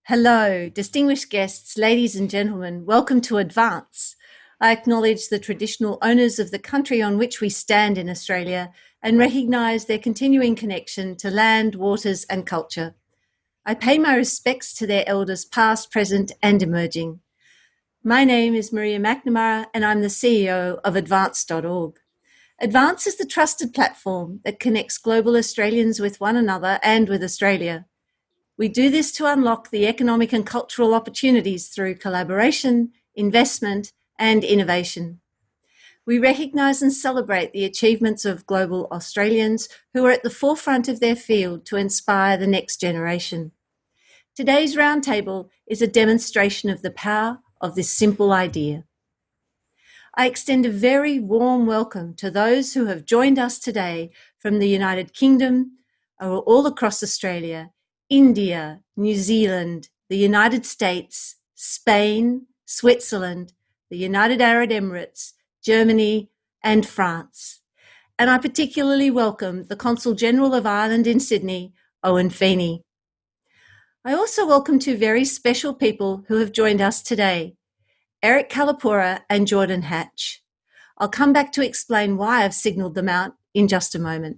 Hello, distinguished guests, ladies and gentlemen, welcome to Advance. I acknowledge the traditional owners of the country on which we stand in Australia and recognise their continuing connection to land, waters and culture. I pay my respects to their elders past, present and emerging. My name is Maria McNamara and I'm the CEO of Advance.org. Advance is the trusted platform that connects global Australians with one another and with Australia. We do this to unlock the economic and cultural opportunities through collaboration, investment, and innovation. We recognise and celebrate the achievements of global Australians who are at the forefront of their field to inspire the next generation. Today's roundtable is a demonstration of the power of this simple idea. I extend a very warm welcome to those who have joined us today from the United Kingdom, or all across Australia, India, New Zealand, the United States, Spain, Switzerland, the United Arab Emirates, Germany, and France. And I particularly welcome the Consul General of Ireland in Sydney, Owen Feeney. I also welcome two very special people who have joined us today, Eric Kalapura and Jordan Hatch. I'll come back to explain why I've signalled them out in just a moment.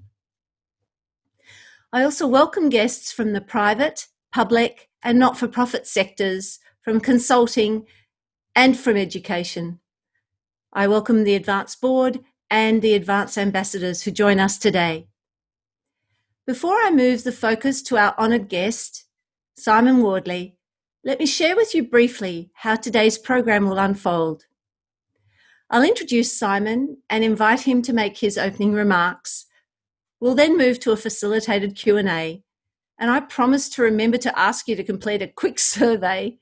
I also welcome guests from the private, public and not-for-profit sectors, from consulting and from education. I welcome the Advance Board and the Advance Ambassadors who join us today. Before I move the focus to our honoured guest, Simon Wardley, let me share with you briefly how today's program will unfold. I'll introduce Simon and invite him to make his opening remarks. We'll then move to a facilitated Q&A, and I promise to remember to ask you to complete a quick survey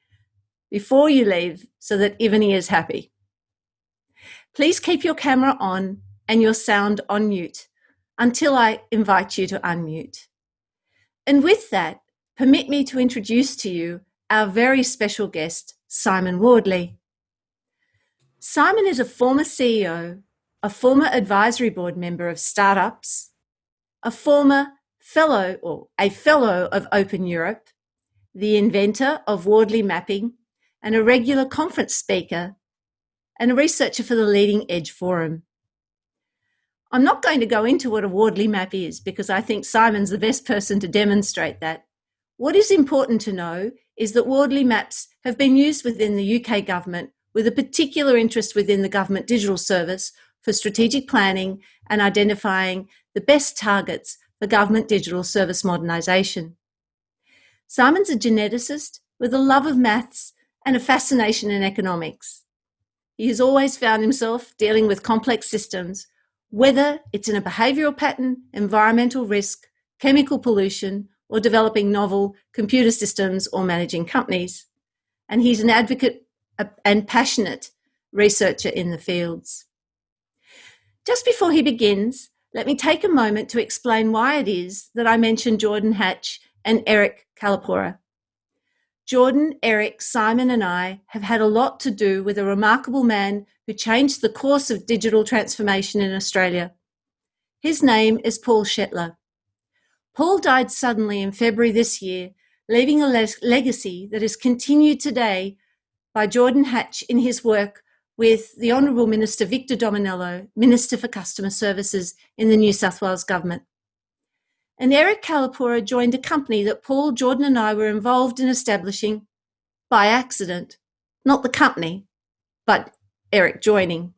before you leave so that Ivany is happy. Please keep your camera on and your sound on mute until I invite you to unmute. And with that, permit me to introduce to you our very special guest, Simon Wardley. Simon is a former CEO, a former advisory board member of startups, a former fellow of Open Europe, the inventor of Wardley mapping, and a regular conference speaker, and a researcher for the Leading Edge Forum. I'm not going to go into what a Wardley map is because I think Simon's the best person to demonstrate that. What is important to know is that Wardley maps have been used within the UK government with a particular interest within the Government Digital Service for strategic planning and identifying the best targets for government digital service modernisation. Simon's a geneticist with a love of maths and a fascination in economics. He has always found himself dealing with complex systems, whether it's in a behavioural pattern, environmental risk, chemical pollution, or developing novel computer systems or managing companies. And he's an advocate and passionate researcher in the fields. Just before he begins, let me take a moment to explain why it is that I mentioned Jordan Hatch and Eric Kalapura. Jordan, Eric, Simon and I have had a lot to do with a remarkable man who changed the course of digital transformation in Australia. His name is Paul Shetler. Paul died suddenly in February this year, leaving a legacy that is continued today by Jordan Hatch in his work with the Honourable Minister Victor Dominello, Minister for Customer Services in the New South Wales Government. And Eric Kalapura joined a company that Paul, Jordan and I were involved in establishing by accident. Not the company, but Eric joining.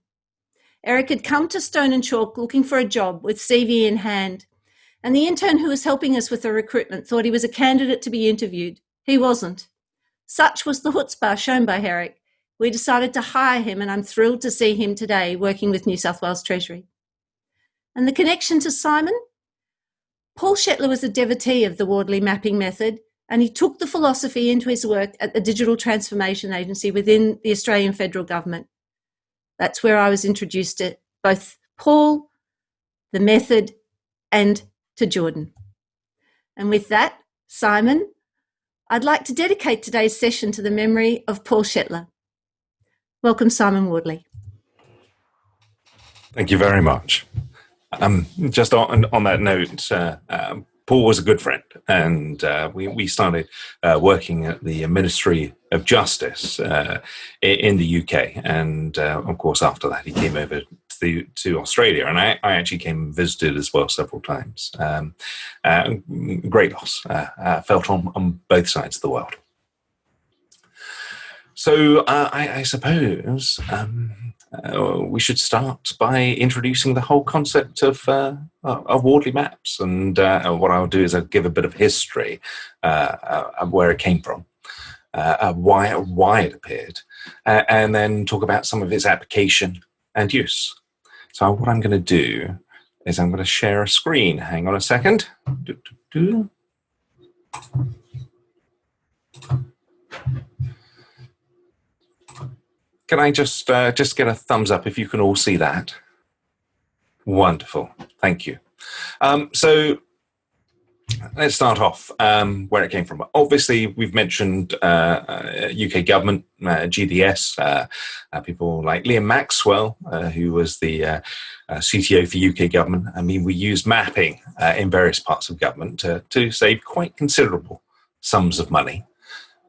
Eric had come to Stone and Chalk looking for a job with CV in hand, and the intern who was helping us with the recruitment thought he was a candidate to be interviewed. He wasn't. Such was the chutzpah shown by Eric. We decided to hire him, and I'm thrilled to see him today working with New South Wales Treasury. And the connection to Simon? Paul Shetler was a devotee of the Wardley mapping method, and he took the philosophy into his work at the Digital Transformation Agency within the Australian Federal Government. That's where I was introduced to both Paul, the method, and to Jordan. And with that, Simon, I'd like to dedicate today's session to the memory of Paul Shetler. Welcome, Simon Wardley. Thank you very much. Just on that note, Paul was a good friend, and we started working at the Ministry of Justice in the UK. And of course, after that, he came over to Australia, and I actually came and visited as well several times. Great loss felt on both sides of the world. So I suppose we should start by introducing the whole concept of Wardley maps. And what I'll do is I'll give a bit of history of where it came from, why it appeared, and then talk about some of its application and use. So what I'm going to do is I'm going to share a screen. Hang on a second. Can I just get a thumbs up if you can all see that? Wonderful. Thank you. So let's start off where it came from. Obviously, we've mentioned UK government, GDS, people like Liam Maxwell, who was the CTO for UK government. I mean, we use mapping in various parts of government to save quite considerable sums of money.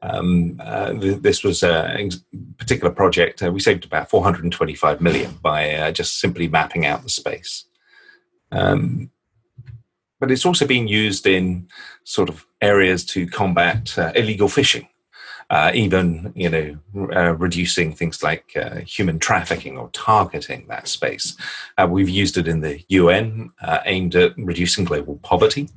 This was a particular project. We saved about 425 million by just simply mapping out the space. But it's also being used in sort of areas to combat illegal fishing, even reducing things like human trafficking or targeting that space. We've used it in the UN, aimed at reducing global poverty,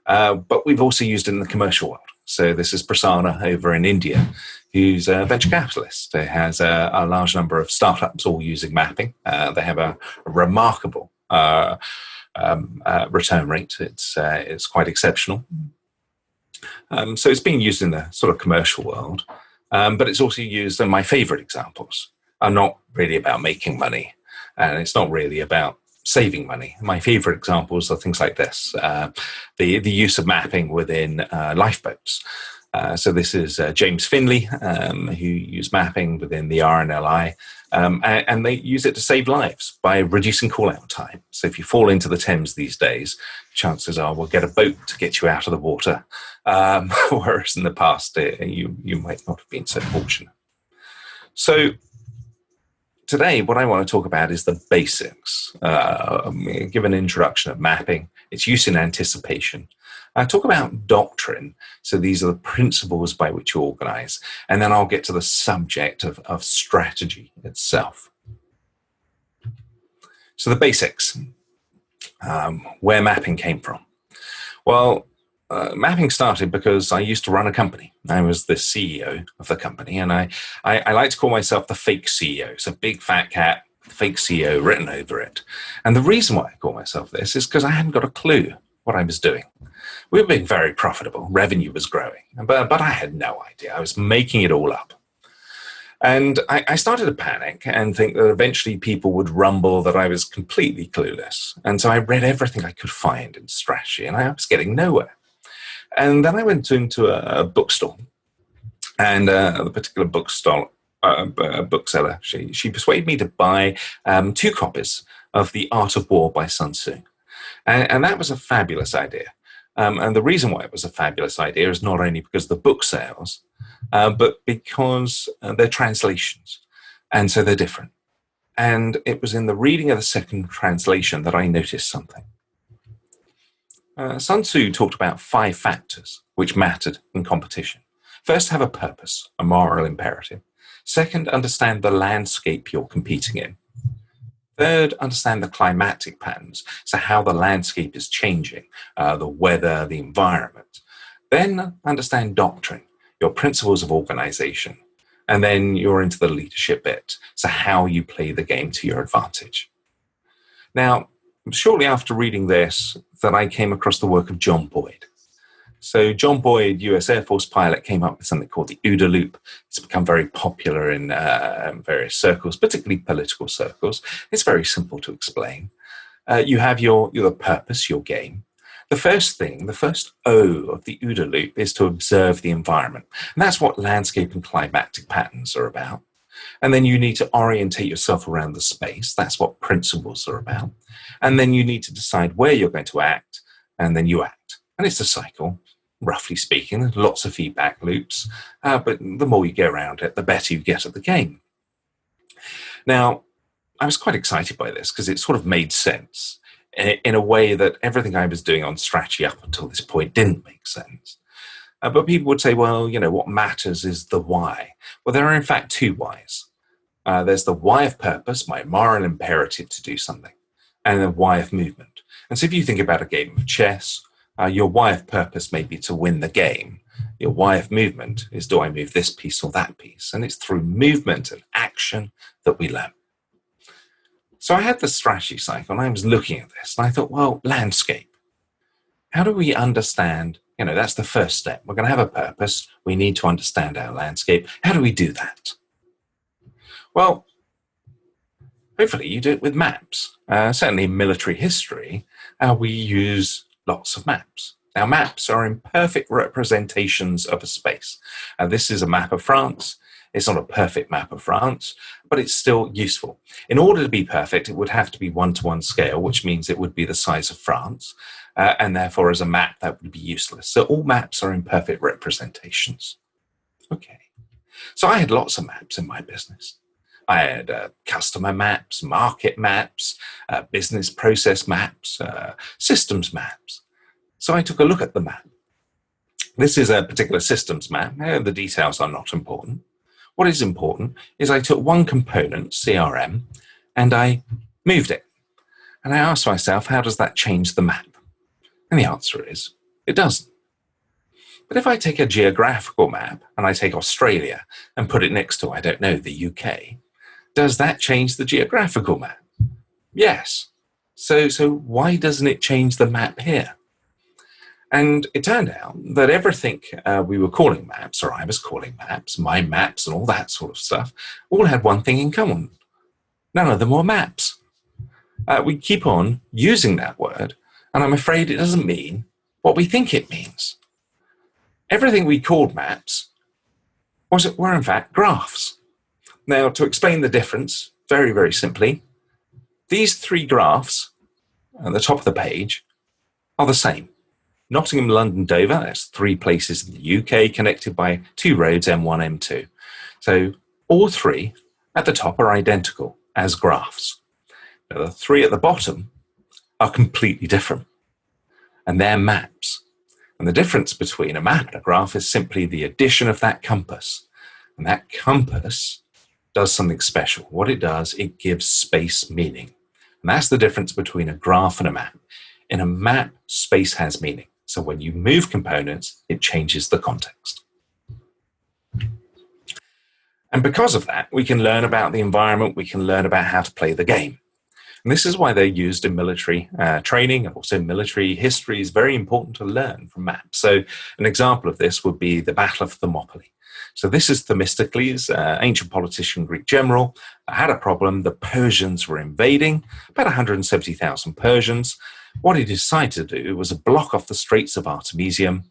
but we've also used it in the commercial world. So this is Prasanna over in India, who's a venture capitalist. It has a large number of startups all using mapping. They have a remarkable return rate. It's quite exceptional. So it's being used in the sort of commercial world, but it's also used. And my favorite examples are not really about making money, and it's not really about saving money. My favorite examples are things like this: the use of mapping within lifeboats. So this is James Finley, who used mapping within the RNLI, and they use it to save lives by reducing call-out time. So if you fall into the Thames these days, chances are we'll get a boat to get you out of the water, whereas in the past you might not have been so fortunate. So today, what I want to talk about is the basics. Give an introduction of mapping, its use in anticipation. I talk about doctrine. So these are the principles by which you organize. And then I'll get to the subject of strategy itself. So the basics, where mapping came from. Well, mapping started because I used to run a company. I was the CEO of the company, and I like to call myself the fake CEO. So big fat cat, fake CEO written over it. And the reason why I call myself this is because I hadn't got a clue what I was doing. We were being very profitable. Revenue was growing, but I had no idea. I was making it all up. And I started to panic and think that eventually people would rumble that I was completely clueless. And so I read everything I could find in strategy, and I was getting nowhere. And then I went into a bookstore, and the particular bookseller, she persuaded me to buy 2 copies of The Art of War by Sun Tzu. And that was a fabulous idea. And the reason why it was a fabulous idea is not only because of the book sales, but because they're translations. And so they're different. And it was in the reading of the second translation that I noticed something. Sun Tzu talked about 5 factors which mattered in competition. First, have a purpose, a moral imperative. Second, understand the landscape you're competing in. Third, understand the climatic patterns, so how the landscape is changing, the weather, the environment. Then understand doctrine, your principles of organization. And then you're into the leadership bit, so how you play the game to your advantage. Now, shortly after reading this, that I came across the work of John Boyd. So John Boyd, US Air Force pilot, came up with something called the OODA loop. It's become very popular in various circles, particularly political circles. It's very simple to explain. You have your purpose, your game. The first thing, the first O of the OODA loop is to observe the environment. And that's what landscape and climatic patterns are about. And then you need to orientate yourself around the space. That's what principles are about. And then you need to decide where you're going to act, and then you act. And it's a cycle, roughly speaking. There's lots of feedback loops, but the more you go around it, the better you get at the game. Now, I was quite excited by this because it sort of made sense in a way that everything I was doing on strategy up until this point didn't make sense. But people would say, well, what matters is the why. Well, there are in fact two whys. There's the why of purpose, my moral imperative to do something, and the why of movement. And so if you think about a game of chess, your why of purpose may be to win the game. Your why of movement is, do I move this piece or that piece? And it's through movement and action that we learn. So I had the strategy cycle, and I was looking at this, and I thought, well, landscape. How do we understand? That's the first step. We're going to have a purpose. We need to understand our landscape. How do we do that? Well, hopefully you do it with maps. Certainly in military history, we use lots of maps. Now, maps are imperfect representations of a space. This is a map of France. It's not a perfect map of France, but it's still useful. In order to be perfect, it would have to be 1-to-1 scale, which means it would be the size of France. And therefore, as a map, that would be useless. So all maps are imperfect representations. Okay. So I had lots of maps in my business. I had customer maps, market maps, business process maps, systems maps. So I took a look at the map. This is a particular systems map. The details are not important. What is important is I took one component, CRM, and I moved it. And I asked myself, how does that change the map? And the answer is, it doesn't. But if I take a geographical map and I take Australia and put it next to, I don't know, the UK, does that change the geographical map? Yes. So why doesn't it change the map here? And it turned out that everything we were calling maps, or I was calling maps, my maps and all that sort of stuff, all had one thing in common. None of them were maps. We keep on using that word, and I'm afraid it doesn't mean what we think it means. Everything we called maps were in fact graphs. Now, to explain the difference, very, very simply, these three graphs at the top of the page are the same. Nottingham, London, Dover, that's 3 places in the UK connected by 2 roads, M1, M2. So all 3 at the top are identical as graphs. Now, the 3 at the bottom are completely different, and they're maps. And the difference between a map and a graph is simply the addition of that compass. And that compass does something special. What it does, it gives space meaning. And that's the difference between a graph and a map. In a map, space has meaning. So when you move components, it changes the context. And because of that, we can learn about the environment, we can learn about how to play the game. And this is why they're used in military training, and also military history is very important to learn from maps. So an example of this would be the Battle of Thermopylae. So this is Themistocles, ancient politician, Greek general, had a problem. The Persians were invading, about 170,000 Persians. What he decided to do was block off the Straits of Artemisium,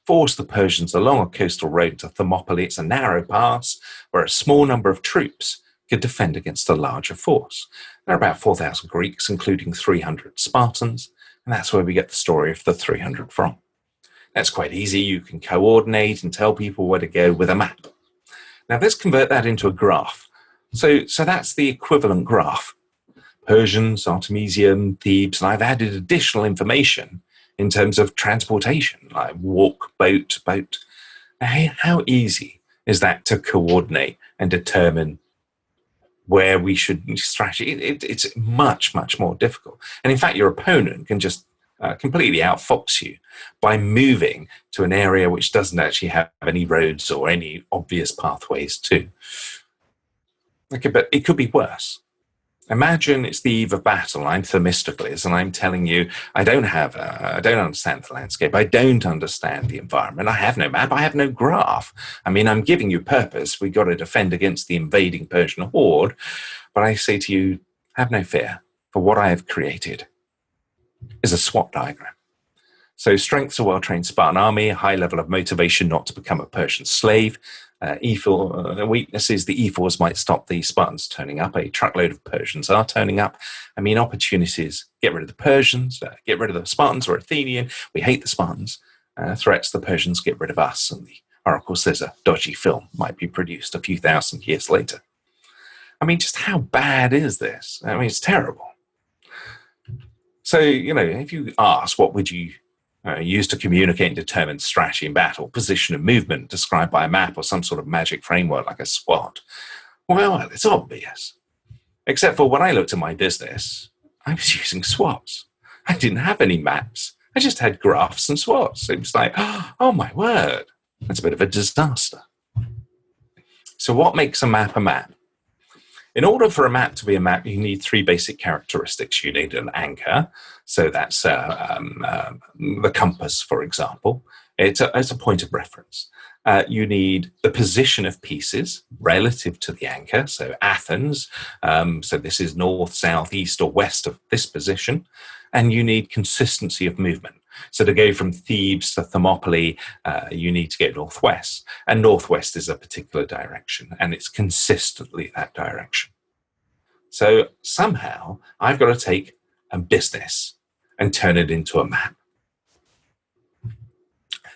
force the Persians along a coastal road to Thermopylae. It's a narrow pass where a small number of troops could defend against a larger force. There are about 4,000 Greeks, including 300 Spartans, and that's where we get the story of the 300 from. That's quite easy. You can coordinate and tell people where to go with a map. Now let's convert that into a graph. So that's the equivalent graph. Persians, Artemisium, Thebes, and I've added additional information in terms of transportation, like walk, boat. Now, how easy is that to coordinate and determine where we should strategy? It's much, much more difficult. And in fact, your opponent can just completely outfox you by moving to an area which doesn't actually have any roads or any obvious pathways to. Okay, but it could be worse. Imagine it's the eve of battle. I'm Themistocles, and I'm telling you, I don't understand the landscape. I don't understand the environment. I have no map. I have no graph. I mean, I'm giving you purpose. We've got to defend against the invading Persian horde. But I say to you, have no fear, for what I have created is a SWOT diagram. So strengths, a well-trained Spartan army, a high level of motivation not to become a Persian slave, weaknesses, the E4s might stop the Spartans turning up. A truckload of Persians are turning up. I mean, opportunities, get rid of the Persians, get rid of the Spartans. We're Athenian. We hate the Spartans. Threats, the Persians get rid of us. And the Oracle says a dodgy film might be produced a few thousand years later. I mean, just how bad is this? I mean, it's terrible. So, if you ask, what would you use to communicate and determine strategy in battle, position and movement described by a map or some sort of magic framework like a SWOT? Well, it's obvious. Except for when I looked at my business, I was using SWOTs. I didn't have any maps. I just had graphs and SWOTs. It was like, oh my word, that's a bit of a disaster. So what makes a map a map? In order for a map to be a map, you need three basic characteristics. You need an anchor, so that's the compass, for example. It's a point of reference. You need the position of pieces relative to the anchor, so Athens, so this is north, south, east, or west of this position. And you need consistency of movement. So to go from Thebes to Thermopylae, you need to go northwest. And northwest is a particular direction, and it's consistently that direction. So somehow I've got to take a business and turn it into a map.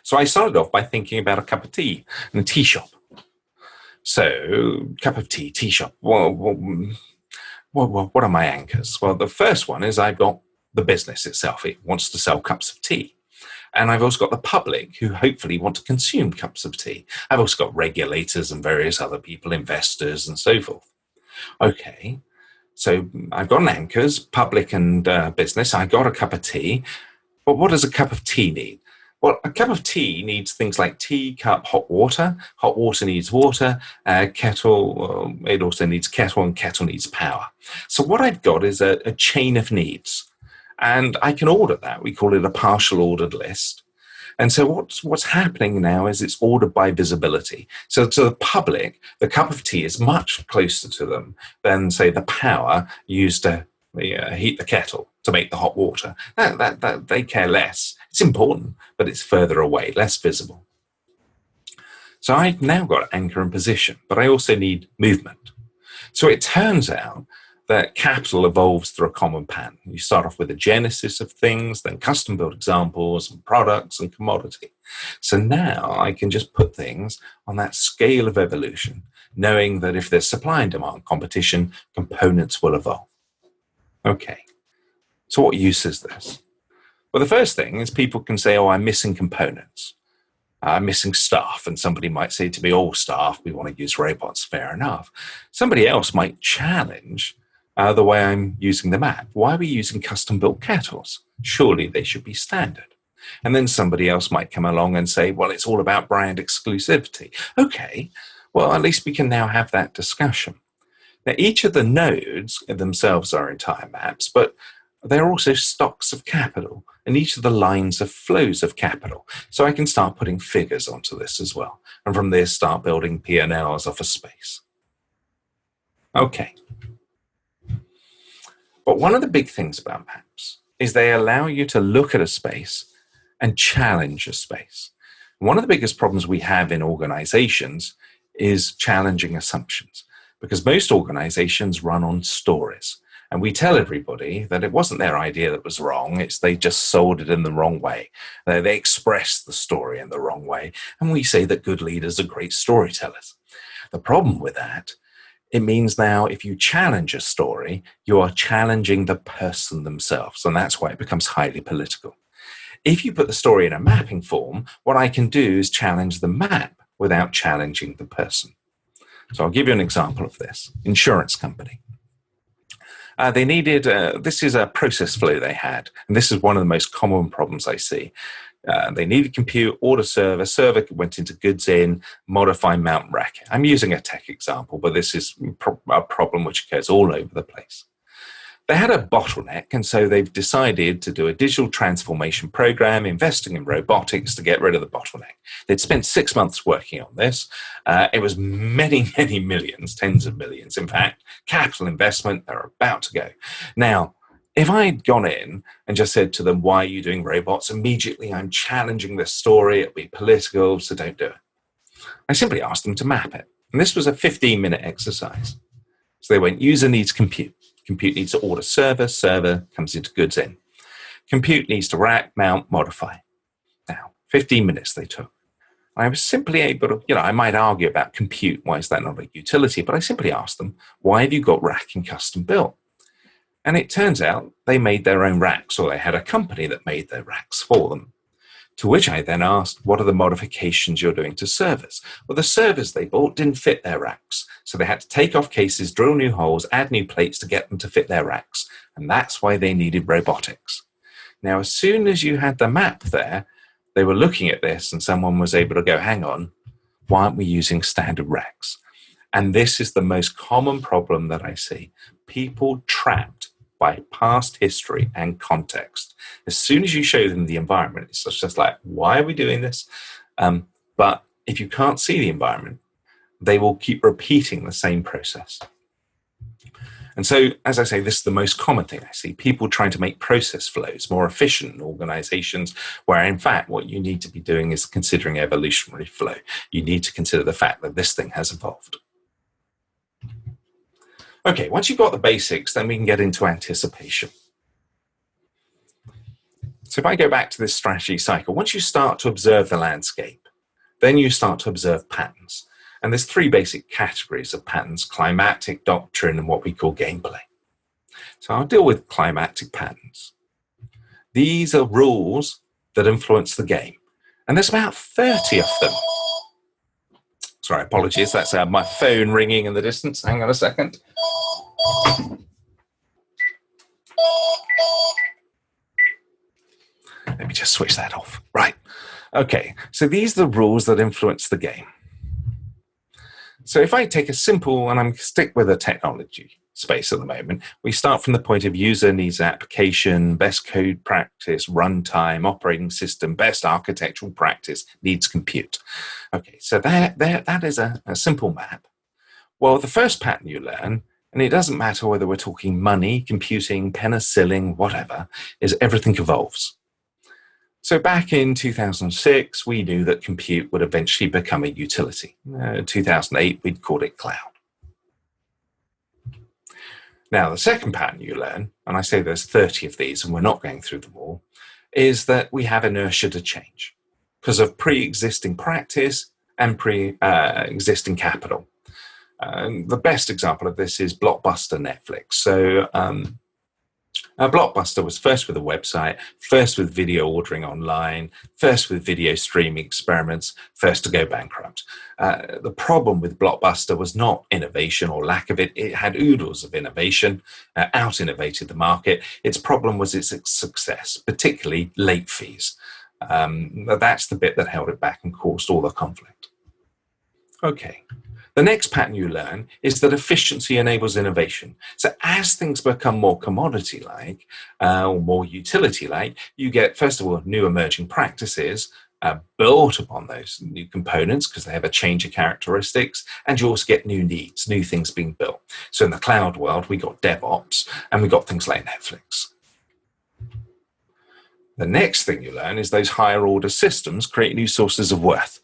So I started off by thinking about a cup of tea and a tea shop. So cup of tea, tea shop. Well, what are my anchors? Well, the first one is I've got the business itself. It wants to sell cups of tea. And I've also got the public who hopefully want to consume cups of tea. I've also got regulators and various other people, investors and so forth. Okay, so I've got an anchors, public and business. I got a cup of tea. But what does a cup of tea need? Well, a cup of tea needs things like tea, cup, hot water. Hot water needs water, kettle. It also needs kettle, and kettle needs power. So what I've got is a chain of needs. And I can order that. We call it a partial ordered list. And so what's happening now is it's ordered by visibility. So to the public, the cup of tea is much closer to them than, say, the power used to heat the kettle to make the hot water. That they care less. It's important, but it's further away, less visible. So I've now got anchor and position, but I also need movement. So it turns out that capital evolves through a common pattern. You start off with a genesis of things, then custom built examples and products and commodity. So now I can just put things on that scale of evolution, knowing that if there's supply and demand competition, components will evolve. Okay, so what use is this? Well, the first thing is people can say, oh, I'm missing components. I'm missing staff, and somebody might say to me, oh, staff, we want to use robots, fair enough. Somebody else might challenge the way I'm using the map. Why are we using custom-built kettles? Surely they should be standard. And then somebody else might come along and say, well, it's all about brand exclusivity. Okay, well, at least we can now have that discussion. Now, each of the nodes themselves are entire maps, but they're also stocks of capital, and each of the lines are flows of capital. So I can start putting figures onto this as well. And from there, start building P&Ls off a space. Okay. But one of the big things about maps is they allow you to look at a space and challenge a space. One of the biggest problems we have in organizations is challenging assumptions, because most organizations run on stories. And we tell everybody that it wasn't their idea that was wrong, it's they just sold it in the wrong way. They expressed the story in the wrong way. And we say that good leaders are great storytellers. The problem with that, it means now if you challenge a story, you are challenging the person themselves. And that's why it becomes highly political. If you put the story in a mapping form, what I can do is challenge the map without challenging the person. So I'll give you an example of this. Insurance company. They needed, this is a process flow they had, and this is one of the most common problems I see. They needed compute, order server went into goods in, modify mountain rack. I'm using a tech example, but this is a problem which occurs all over the place. They had a bottleneck, and so they've decided to do a digital transformation program, investing in robotics to get rid of the bottleneck. They'd spent 6 months working on this. It was many, many millions, tens of millions, in fact, capital investment. They're about to go. Now, if I'd gone in and just said to them, why are you doing robots? Immediately, I'm challenging this story. It'll be political, so don't do it. I simply asked them to map it. And this was a 15-minute exercise. So they went, user needs compute. Compute needs to order server. Server comes into goods in. Compute needs to rack, mount, modify. Now, 15 minutes they took. I was simply able to, I might argue about compute. Why is that not a utility? But I simply asked them, why have you got racking custom built? And it turns out they made their own racks, or they had a company that made their racks for them. To which I then asked, what are the modifications you're doing to servers? Well, the servers they bought didn't fit their racks. So they had to take off cases, drill new holes, add new plates to get them to fit their racks. And that's why they needed robotics. Now, as soon as you had the map there, they were looking at this and someone was able to go, hang on, why aren't we using standard racks? And this is the most common problem that I see. People trapped by past history and context. As soon as you show them the environment, it's just like, why are we doing this? But if you can't see the environment, they will keep repeating the same process. And so, as I say, this is the most common thing I see. People trying to make process flows more efficient in organizations, where in fact, what you need to be doing is considering evolutionary flow. You need to consider the fact that this thing has evolved. Okay, once you've got the basics, then we can get into anticipation. So if I go back to this strategy cycle, once you start to observe the landscape, then you start to observe patterns. And there's three basic categories of patterns: climatic, doctrine, and what we call gameplay. So I'll deal with climatic patterns. These are rules that influence the game. And there's about 30 of them. Sorry, apologies. That's my phone ringing in the distance. Hang on a second. Let me just switch that off. Right. Okay. So these are the rules that influence the game. So if I take a simple, and I'm stick with a technology space at the moment, we start from the point of user needs application, best code practice, runtime, operating system, best architectural practice, needs compute. Okay, so that is a simple map. Well, the first pattern you learn, and it doesn't matter whether we're talking money, computing, penicillin, whatever, is everything evolves. So back in 2006, we knew that compute would eventually become a utility. In 2008, we'd called it cloud. Now, the second pattern you learn, and I say there's 30 of these, and we're not going through them all, is that we have inertia to change because of pre-existing practice and pre-existing capital. The best example of this is Blockbuster Netflix. So Blockbuster was first with a website, first with video ordering online, first with video streaming experiments, first to go bankrupt. The problem with Blockbuster was not innovation or lack of it. It had oodles of innovation, out-innovated the market. Its problem was its success, particularly late fees. That's the bit that held it back and caused all the conflict. Okay. The next pattern you learn is that efficiency enables innovation. So as things become more commodity-like or more utility-like, you get, first of all, new emerging practices built upon those new components because they have a change of characteristics, and you also get new needs, new things being built. So in the cloud world, we got DevOps, and we got things like Netflix. The next thing you learn is those higher order systems create new sources of worth.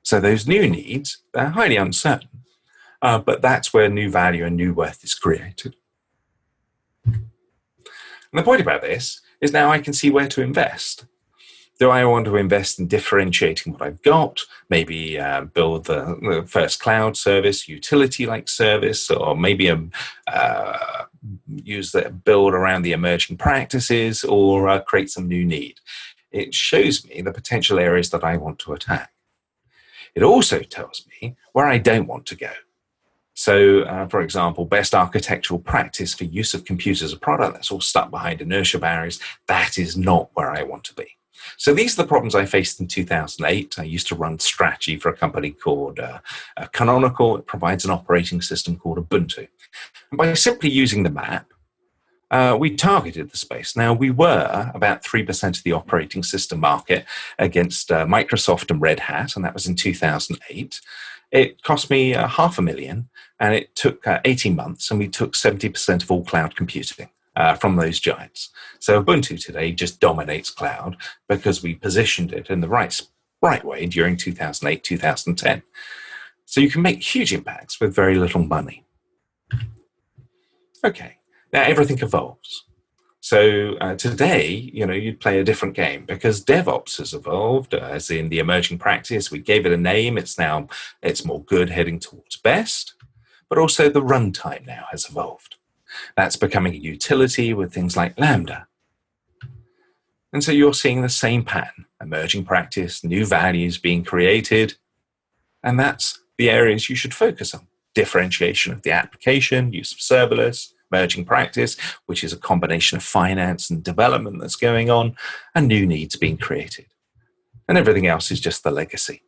So those new needs, they're highly uncertain, but that's where new value and new worth is created. And the point about this is now I can see where to invest. Do I want to invest in differentiating what I've got, maybe build the first cloud service, utility-like service, or maybe use that build around the emerging practices, or create some new need? It shows me the potential areas that I want to attack. It also tells me where I don't want to go. So, for example, best architectural practice for use of compute as a product, that's all stuck behind inertia barriers. That is not where I want to be. So these are the problems I faced in 2008. I used to run strategy for a company called Canonical. It provides an operating system called Ubuntu. And by simply using the map, we targeted the space. Now, we were about 3% of the operating system market against Microsoft and Red Hat, and that was in 2008. It cost me $500,000, and it took 18 months, and we took 70% of all cloud computing from those giants. So Ubuntu today just dominates cloud because we positioned it in the right right way during 2008, 2010. So you can make huge impacts with very little money. Okay, now everything evolves. So today, you'd play a different game because DevOps has evolved, as in the emerging practice. We gave it a name. It's more good, heading towards best. But also the runtime now has evolved. That's becoming a utility with things like Lambda. And so you're seeing the same pattern: emerging practice, new values being created. And that's the areas you should focus on: differentiation of the application, use of serverless, emerging practice, which is a combination of finance and development that's going on, and new needs being created. And everything else is just the legacy.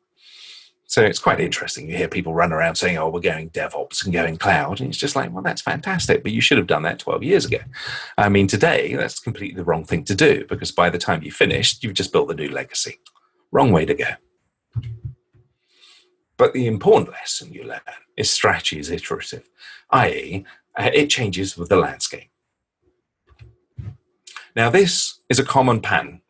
So it's quite interesting. You hear people run around saying, oh, we're going DevOps and going cloud. And it's just like, well, that's fantastic, but you should have done that 12 years ago. I mean, today, that's completely the wrong thing to do, because by the time you finished, you've just built the new legacy. Wrong way to go. But the important lesson you learn is strategy is iterative, i.e., it changes with the landscape. Now, this is a common pattern.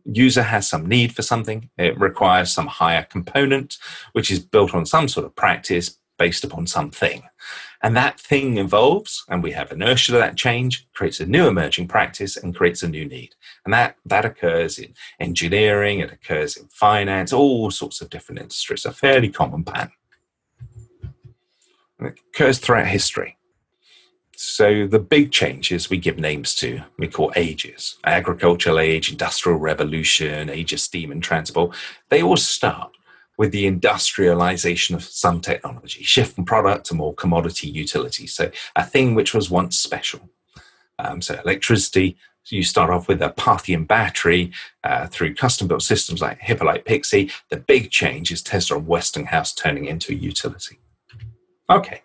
User has some need for something. It requires some higher component, which is built on some sort of practice based upon something. And that thing evolves, and we have inertia to that change, creates a new emerging practice, and creates a new need. And that occurs in engineering, it occurs in finance, all sorts of different industries, a fairly common pattern. And it occurs throughout history. So the big changes we give names to, we call ages: agricultural age, industrial revolution, age of steam and transport. They all start with the industrialization of some technology, shift from product to more commodity utility. So a thing which was once special. So electricity, you start off with a Parthian battery through custom-built systems like Hippolyte Pixie. The big change is Tesla and Westinghouse turning into a utility. Okay.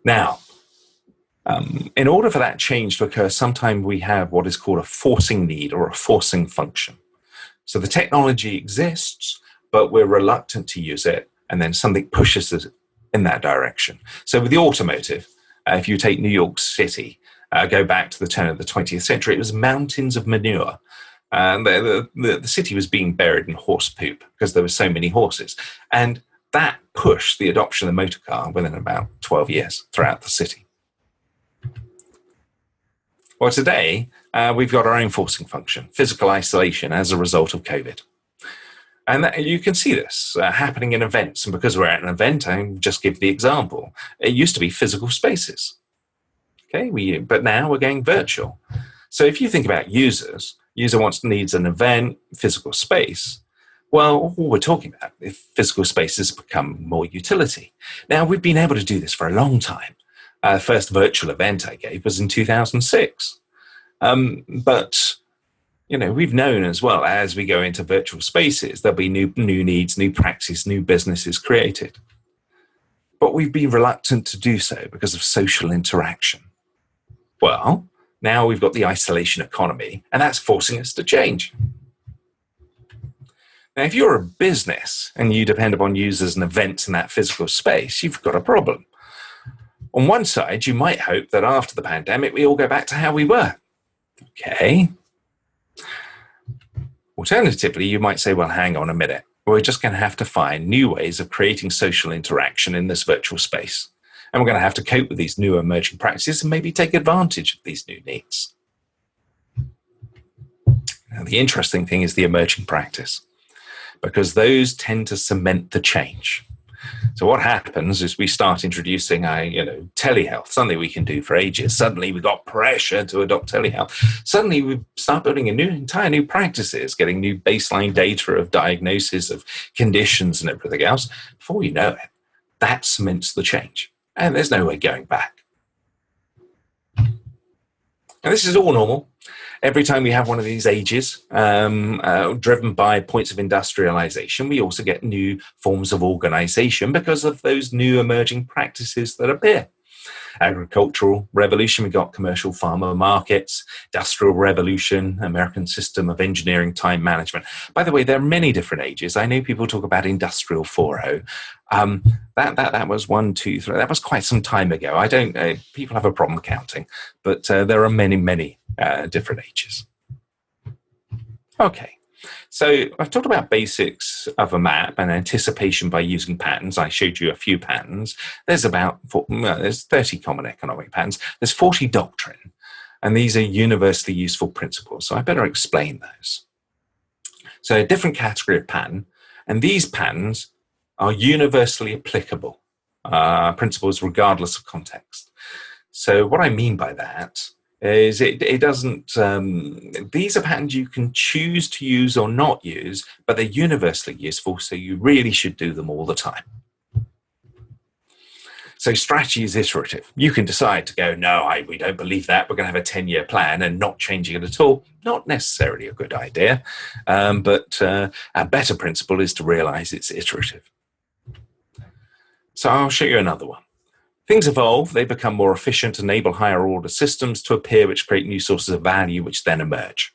Now, in order for that change to occur, sometimes we have what is called a forcing need or a forcing function. So the technology exists, but we're reluctant to use it, and then something pushes us in that direction. So with the automotive, if you take New York City, go back to the turn of the 20th century, it was mountains of manure. The city was being buried in horse poop because there were so many horses. And that pushed the adoption of the motor car within about 12 years throughout the city. Well, today, we've got our own forcing function, physical isolation as a result of COVID. And you can see this happening in events. And because we're at an event, I just give the example. It used to be physical spaces. Okay, but now we're going virtual. So if you think about users, user needs an event, physical space. Well, all we're talking about, if physical spaces become more utility. Now, we've been able to do this for a long time. The first virtual event I gave was in 2006. But, we've known as well, as we go into virtual spaces, there'll be new needs, new practice, new businesses created. But we've been reluctant to do so because of social interaction. Well, now we've got the isolation economy, and that's forcing us to change. Now, if you're a business and you depend upon users and events in that physical space, you've got a problem. On one side, you might hope that after the pandemic, we all go back to how we were. Okay. Alternatively, you might say, well, hang on a minute. We're just going to have to find new ways of creating social interaction in this virtual space. And we're going to have to cope with these new emerging practices and maybe take advantage of these new needs. Now, the interesting thing is the emerging practice, because those tend to cement the change. So what happens is we start introducing telehealth, something we can do for ages. Suddenly we got pressure to adopt telehealth. Suddenly we start building entire new practices, getting new baseline data of diagnosis of conditions and everything else. Before you know it, that cements the change. And there's no way going back. And this is all normal. Every time we have one of these ages driven by points of industrialization, we also get new forms of organization because of those new emerging practices that appear. Agricultural revolution, we got commercial farmer markets. Industrial revolution, American system of engineering time management. By the way, there are many different ages. I know people talk about Industrial 4.0. That was 1, 2, 3. That was quite some time ago. People have a problem counting, but there are many different ages. Okay, So I've talked about basics of a map and anticipation by using patterns. I showed you a few patterns. There's there's 30 common economic patterns. There's 40 doctrine, and these are universally useful principles. So I better explain those. So a different category of pattern, and these patterns are universally applicable principles regardless of context. So what I mean by that is it doesn't, these are patterns you can choose to use or not use, but they're universally useful, so you really should do them all the time. So strategy is iterative. You can decide to go, no, we don't believe that. We're going to have a 10-year plan and not changing it at all. Not necessarily a good idea, but a better principle is to realize it's iterative. So I'll show you another one. Things evolve, they become more efficient, enable higher order systems to appear, which create new sources of value, which then emerge.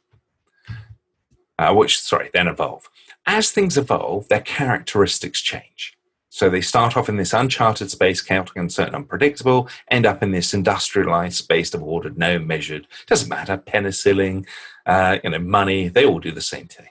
Then evolve. As things evolve, their characteristics change. So they start off in this uncharted space, counting uncertain, unpredictable, end up in this industrialized space of ordered, known, measured. Doesn't matter, penicillin, money, they all do the same thing.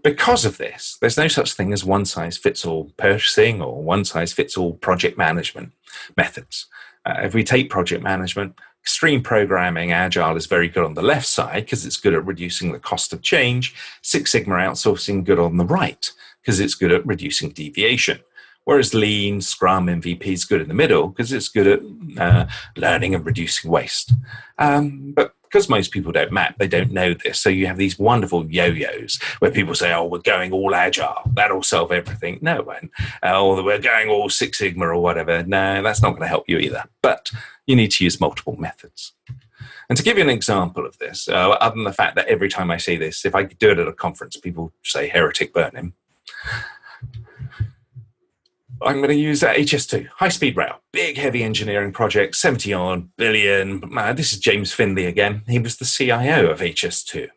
Because of this, there's no such thing as one-size-fits-all purchasing or one-size-fits-all project management methods. If we take project management, extreme programming, agile is very good on the left side because it's good at reducing the cost of change. Six Sigma outsourcing good on the right because it's good at reducing deviation. Whereas lean, Scrum, MVP is good in the middle because it's good at learning and reducing waste. But because most people don't map, they don't know this. So you have these wonderful yo-yos where people say, oh, we're going all agile. That'll solve everything. No, it won't. Or we're going all Six Sigma or whatever. No, that's not going to help you either. But you need to use multiple methods. And to give you an example of this, other than the fact that every time I say this, if I do it at a conference, people say heretic burn him. I'm going to use HS2, high-speed rail, big, heavy engineering project, 70-odd billion. This is James Findlay again. He was the CIO of HS2.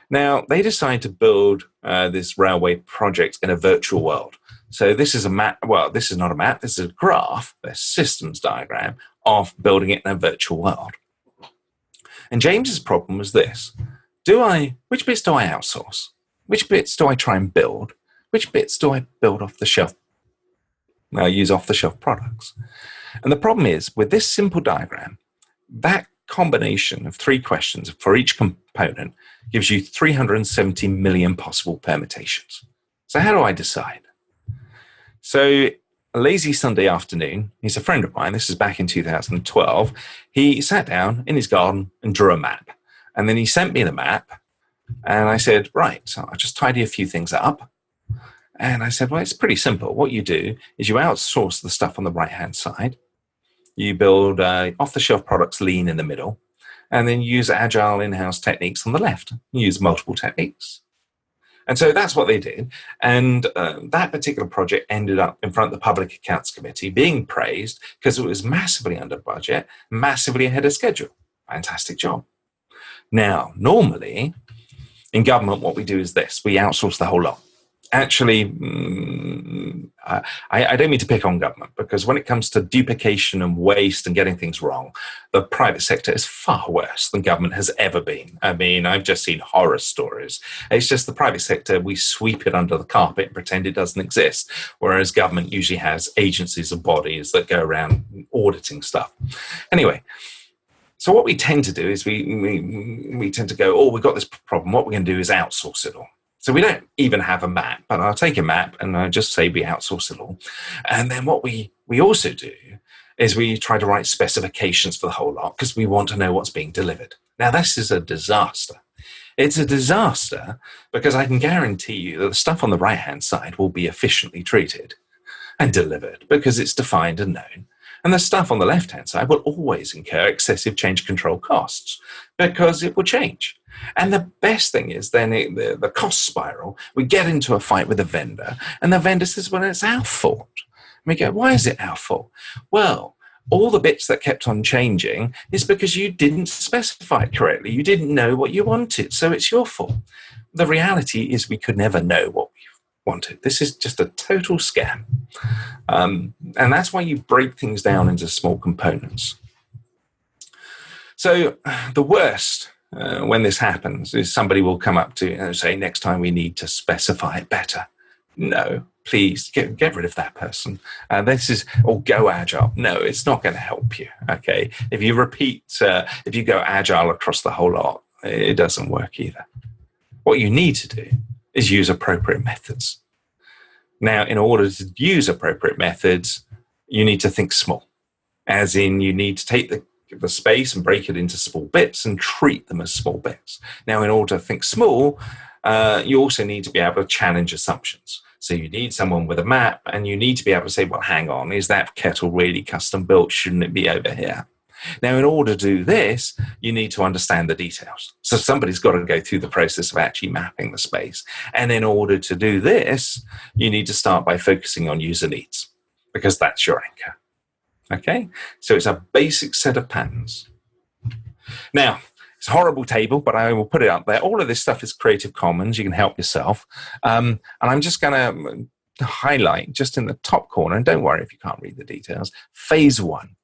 Now, they decided to build this railway project in a virtual world. So this is a map. Well, this is not a map. This is a graph, a systems diagram of building it in a virtual world. And James's problem was this. Which bits do I outsource? Which bits do I try and build? Which bits do I build off the shelf? Use off-the-shelf products. And the problem is, with this simple diagram, that combination of three questions for each component gives you 370 million possible permutations. So how do I decide? So a lazy Sunday afternoon, he's a friend of mine, this is back in 2012, he sat down in his garden and drew a map. And then he sent me the map, and I said, right, so I'll just tidy a few things up. And I said, well, it's pretty simple. What you do is you outsource the stuff on the right-hand side. You build off-the-shelf products lean in the middle, and then you use agile in-house techniques on the left. You use multiple techniques. And so that's what they did. And that particular project ended up in front of the Public Accounts Committee being praised because it was massively under budget, massively ahead of schedule. Fantastic job. Now, normally, in government, what we do is this. We outsource the whole lot. Actually, I don't mean to pick on government, because when it comes to duplication and waste and getting things wrong, the private sector is far worse than government has ever been. I mean, I've just seen horror stories. It's just the private sector, we sweep it under the carpet and pretend it doesn't exist, whereas government usually has agencies and bodies that go around auditing stuff. Anyway, so what we tend to do is we tend to go, oh, we've got this problem. What we're going to do is outsource it all. So we don't even have a map, but I'll take a map and I'll just say we outsource it all. And then what we also do is we try to write specifications for the whole lot because we want to know what's being delivered. Now, this is a disaster. It's a disaster because I can guarantee you that the stuff on the right-hand side will be efficiently treated and delivered because it's defined and known. And the stuff on the left-hand side will always incur excessive change control costs because it will change. And the best thing is then the cost spiral, we get into a fight with the vendor, and the vendor says, well, it's our fault. And we go, why is it our fault? Well, all the bits that kept on changing is because you didn't specify it correctly. You didn't know what you wanted, so it's your fault. The reality is we could never know what we wanted. This is just a total scam. And that's why you break things down into small components. So the worst when this happens is somebody will come up to you and say, next time we need to specify it better. No, please get rid of that person. Or go agile. No, it's not going to help you. Okay. If you if you go agile across the whole lot, it doesn't work either. What you need to do is use appropriate methods. Now, in order to use appropriate methods, you need to think small, as in you need to take the space and break it into small bits and treat them as small bits. Now, in order to think small, you also need to be able to challenge assumptions. So you need someone with a map, and you need to be able to say, well, hang on, is that kettle really custom built? Shouldn't it be over here? Now, in order to do this, you need to understand the details. So somebody's got to go through the process of actually mapping the space. And in order to do this, you need to start by focusing on user needs, because that's your anchor. Okay? So it's a basic set of patterns. Now, it's a horrible table, but I will put it up there. All of this stuff is Creative Commons. You can help yourself. And I'm just going to highlight just in the top corner, and don't worry if you can't read the details, phase 1.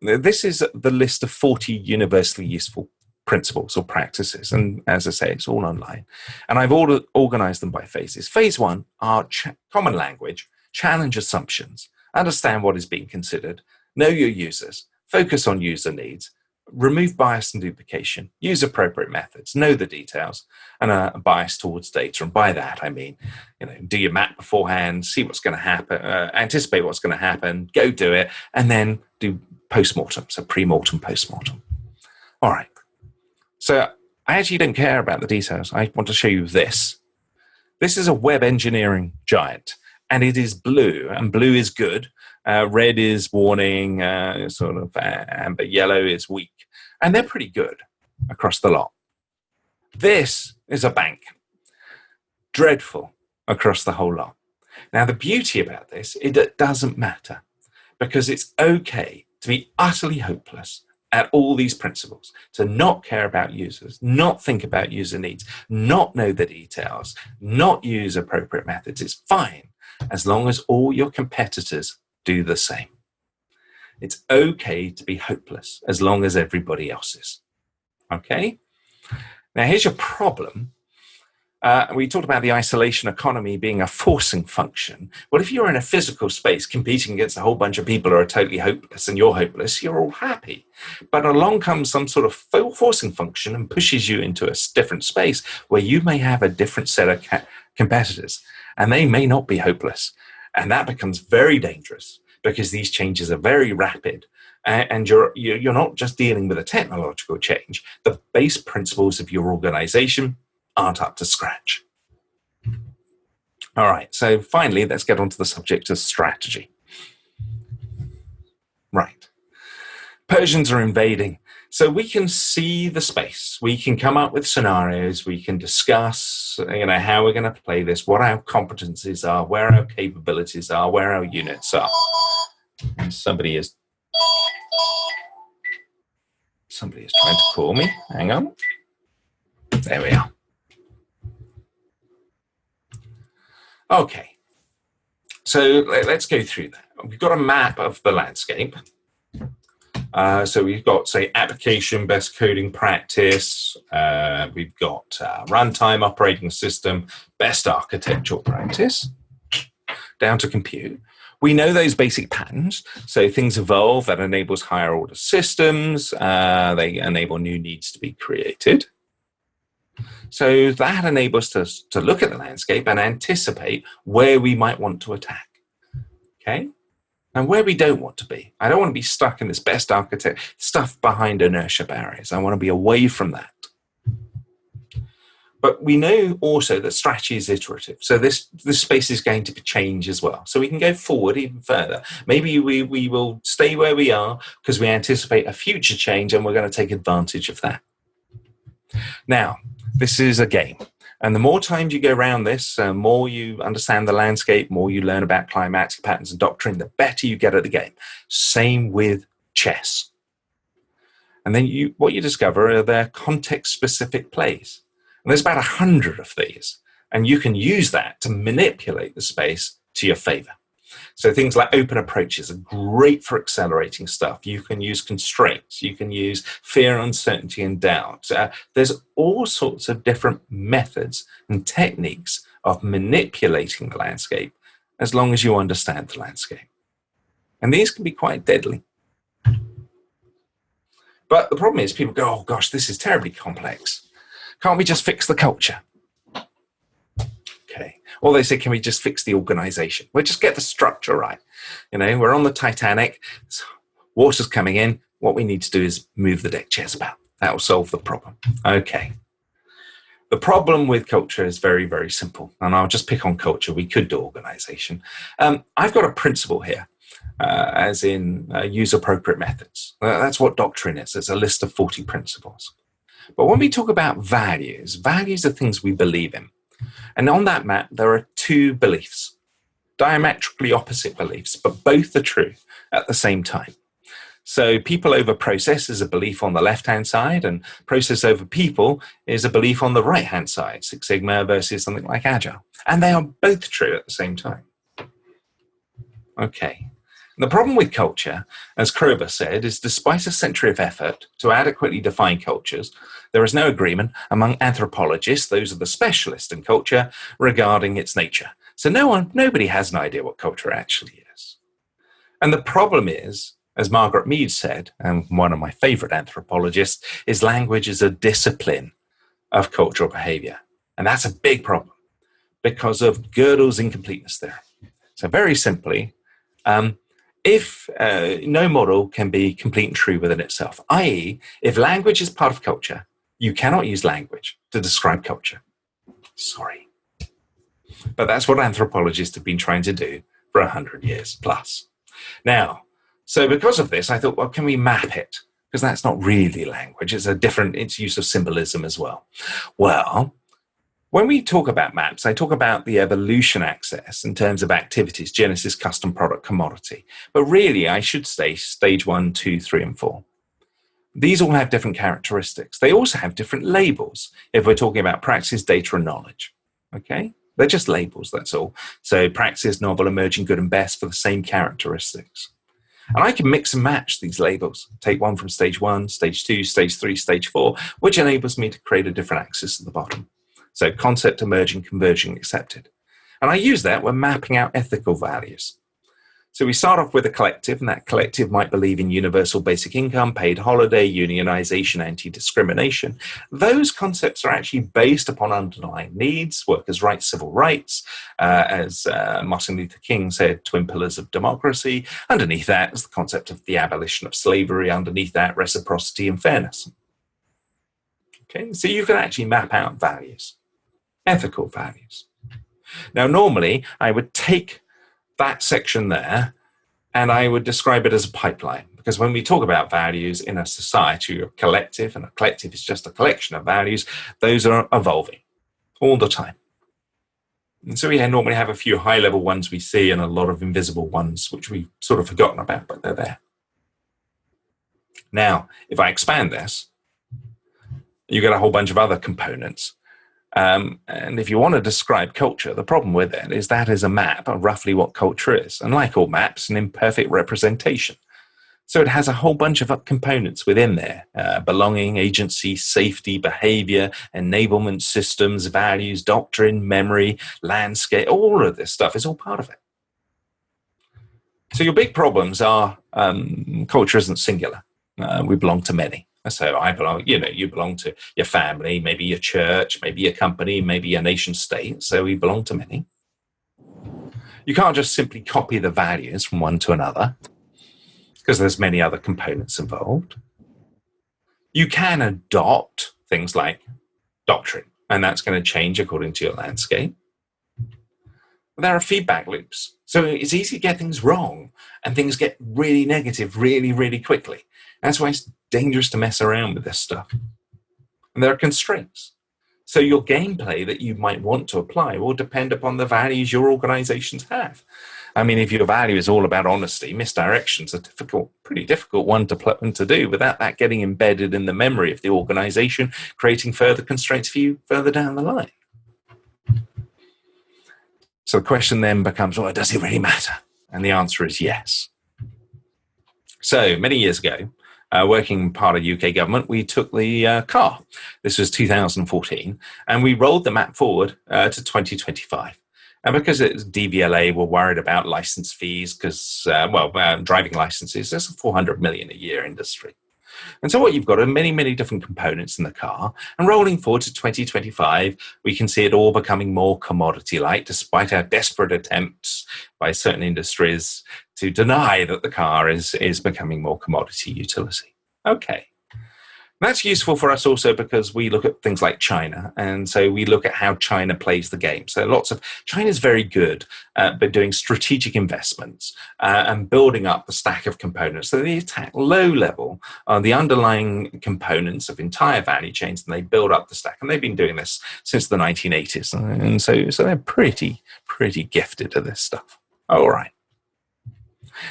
This is the list of 40 universally useful principles or practices. And as I say, it's all online. And I've organized them by phases. Phase 1 are common language, challenge assumptions, understand what is being considered, know your users, focus on user needs, remove bias and duplication, use appropriate methods, know the details, and a bias towards data. And by that, I mean, do your map beforehand, see what's going to happen, anticipate what's going to happen, go do it, and then do post-mortem, so pre-mortem, post-mortem. All right. So I actually don't care about the details. I want to show you this. This is a web engineering giant, and it is blue, and blue is good. Red is warning, sort of amber. Yellow is weak. And they're pretty good across the lot. This is a bank. Dreadful across the whole lot. Now, the beauty about this, it doesn't matter, because it's okay to be utterly hopeless at all these principles, to not care about users, not think about user needs, not know the details, not use appropriate methods. It's fine, as long as all your competitors do the same. It's okay to be hopeless as long as everybody else is. Okay? Now, here's your problem. We talked about the isolation economy being a forcing function. Well, if you're in a physical space competing against a whole bunch of people who are totally hopeless and you're hopeless, you're all happy. But along comes some sort of forcing function and pushes you into a different space where you may have a different set of competitors, and they may not be hopeless. And that becomes very dangerous, because these changes are very rapid, and you're not just dealing with a technological change. The base principles of your organization aren't up to scratch. All right, so finally, let's get on to the subject of strategy. Right. Persians are invading. So we can see the space. We can come up with scenarios. We can discuss, how we're going to play this, what our competencies are, where our capabilities are, where our units are. And somebody is trying to call me. Hang on. There we are. Okay. So let's go through that. We've got a map of the landscape. So we've got, say, application, best coding practice. We've got runtime, operating system, best architectural practice, down to compute. We know those basic patterns. So things evolve. That enables higher order systems. They enable new needs to be created. So that enables us to look at the landscape and anticipate where we might want to attack. Okay? And where we don't want to be. I don't want to be stuck in this best architect stuff behind inertia barriers. I want to be away from that. But we know also that strategy is iterative. So this space is going to change as well. So we can go forward even further. Maybe we will stay where we are because we anticipate a future change and we're going to take advantage of that. Now, this is a game. And the more times you go around this, more you understand the landscape, more you learn about climatic patterns and doctrine, the better you get at the game. Same with chess. And then what you discover are their context-specific plays. And there's about 100 of these. And you can use that to manipulate the space to your favor. So things like open approaches are great for accelerating stuff. You can use constraints. You can use fear, uncertainty, and doubt. There's all sorts of different methods and techniques of manipulating the landscape as long as you understand the landscape. And these can be quite deadly. But the problem is people go, oh gosh, this is terribly complex. Can't we just fix the culture? Okay. Or they say, can we just fix the organization? We'll just get the structure right. We're on the Titanic, water's coming in. What we need to do is move the deck chairs about. That will solve the problem. Okay. The problem with culture is very, very simple. And I'll just pick on culture. We could do organization. I've got a principle here. As in use appropriate methods. That's what doctrine is. It's a list of 40 principles. But when we talk about values are things we believe in. And on that map, there are two beliefs, diametrically opposite beliefs, but both are true at the same time. So people over process is a belief on the left-hand side, and process over people is a belief on the right-hand side, Six Sigma versus something like Agile. And they are both true at the same time. Okay. The problem with culture, as Kroeber said, is despite a century of effort to adequately define cultures, there is no agreement among anthropologists, those are the specialists in culture, regarding its nature. So nobody has an idea what culture actually is. And the problem is, as Margaret Mead said, and one of my favorite anthropologists, is language is a discipline of cultural behavior. And that's a big problem because of Gödel's incompleteness there. So very simply, if no model can be complete and true within itself, i.e., if language is part of culture, you cannot use language to describe culture. Sorry. But that's what anthropologists have been trying to do for 100 years plus. Now, so because of this, I thought, well, can we map it? Because that's not really language. It's use of symbolism as well. Well, when we talk about maps, I talk about the evolution axis in terms of activities, genesis, custom, product, commodity. But really, I should say stage 1, 2, 3, and 4. These all have different characteristics. They also have different labels if we're talking about practice, data, and knowledge. Okay? They're just labels, that's all. So practice, novel, emerging, good, and best for the same characteristics. And I can mix and match these labels. Take one from stage 1, stage 2, stage 3, stage 4, which enables me to create a different axis at the bottom. So concept, emerging, converging, accepted. And I use that when mapping out ethical values. So we start off with a collective, and that collective might believe in universal basic income, paid holiday, unionization, anti-discrimination. Those concepts are actually based upon underlying needs, workers' rights, civil rights, as Martin Luther King said, twin pillars of democracy. Underneath that is the concept of the abolition of slavery. Underneath that, reciprocity and fairness. Okay, so you can actually map out values. Ethical values. Now, normally, I would take that section there and I would describe it as a pipeline, because when we talk about values in a society, a collective, and a collective is just a collection of values, those are evolving all the time. And so we normally have a few high-level ones we see and a lot of invisible ones which we've sort of forgotten about, but they're there. Now, if I expand this, you get a whole bunch of other components. And if you want to describe culture, the problem with it is that is a map of roughly what culture is. And like all maps, an imperfect representation. So it has a whole bunch of components within there. Belonging, agency, safety, behavior, enablement systems, values, doctrine, memory, landscape, all of this stuff is all part of it. So your big problems are culture isn't singular. We belong to many. So I belong, you belong to your family, maybe your church, maybe your company, maybe your nation state. So we belong to many. You can't just simply copy the values from one to another because there's many other components involved. You can adopt things like doctrine, and that's going to change according to your landscape. But there are feedback loops. So it's easy to get things wrong and things get really negative really, really quickly. That's why it's dangerous to mess around with this stuff. And there are constraints. So your gameplay that you might want to apply will depend upon the values your organizations have. I mean, if your value is all about honesty, misdirection's a pretty difficult one to do without that getting embedded in the memory of the organization, creating further constraints for you further down the line. So the question then becomes, well, does it really matter? And the answer is yes. So many years ago, working part of the UK government, we took the car. This was 2014, and we rolled the map forward to 2025. And because it's DVLA, we're worried about license fees because, driving licenses, there's a 400 million a year industry. And so what you've got are many, many different components in the car. And rolling forward to 2025, we can see it all becoming more commodity-like, despite our desperate attempts by certain industries to deny that the car is becoming more commodity utility. Okay. That's useful for us also because we look at things like China. And so we look at how China plays the game. So China's very good at doing strategic investments and building up the stack of components. So they attack low level on the underlying components of entire value chains, and they build up the stack. And they've been doing this since the 1980s. And so they're pretty gifted at this stuff. All right.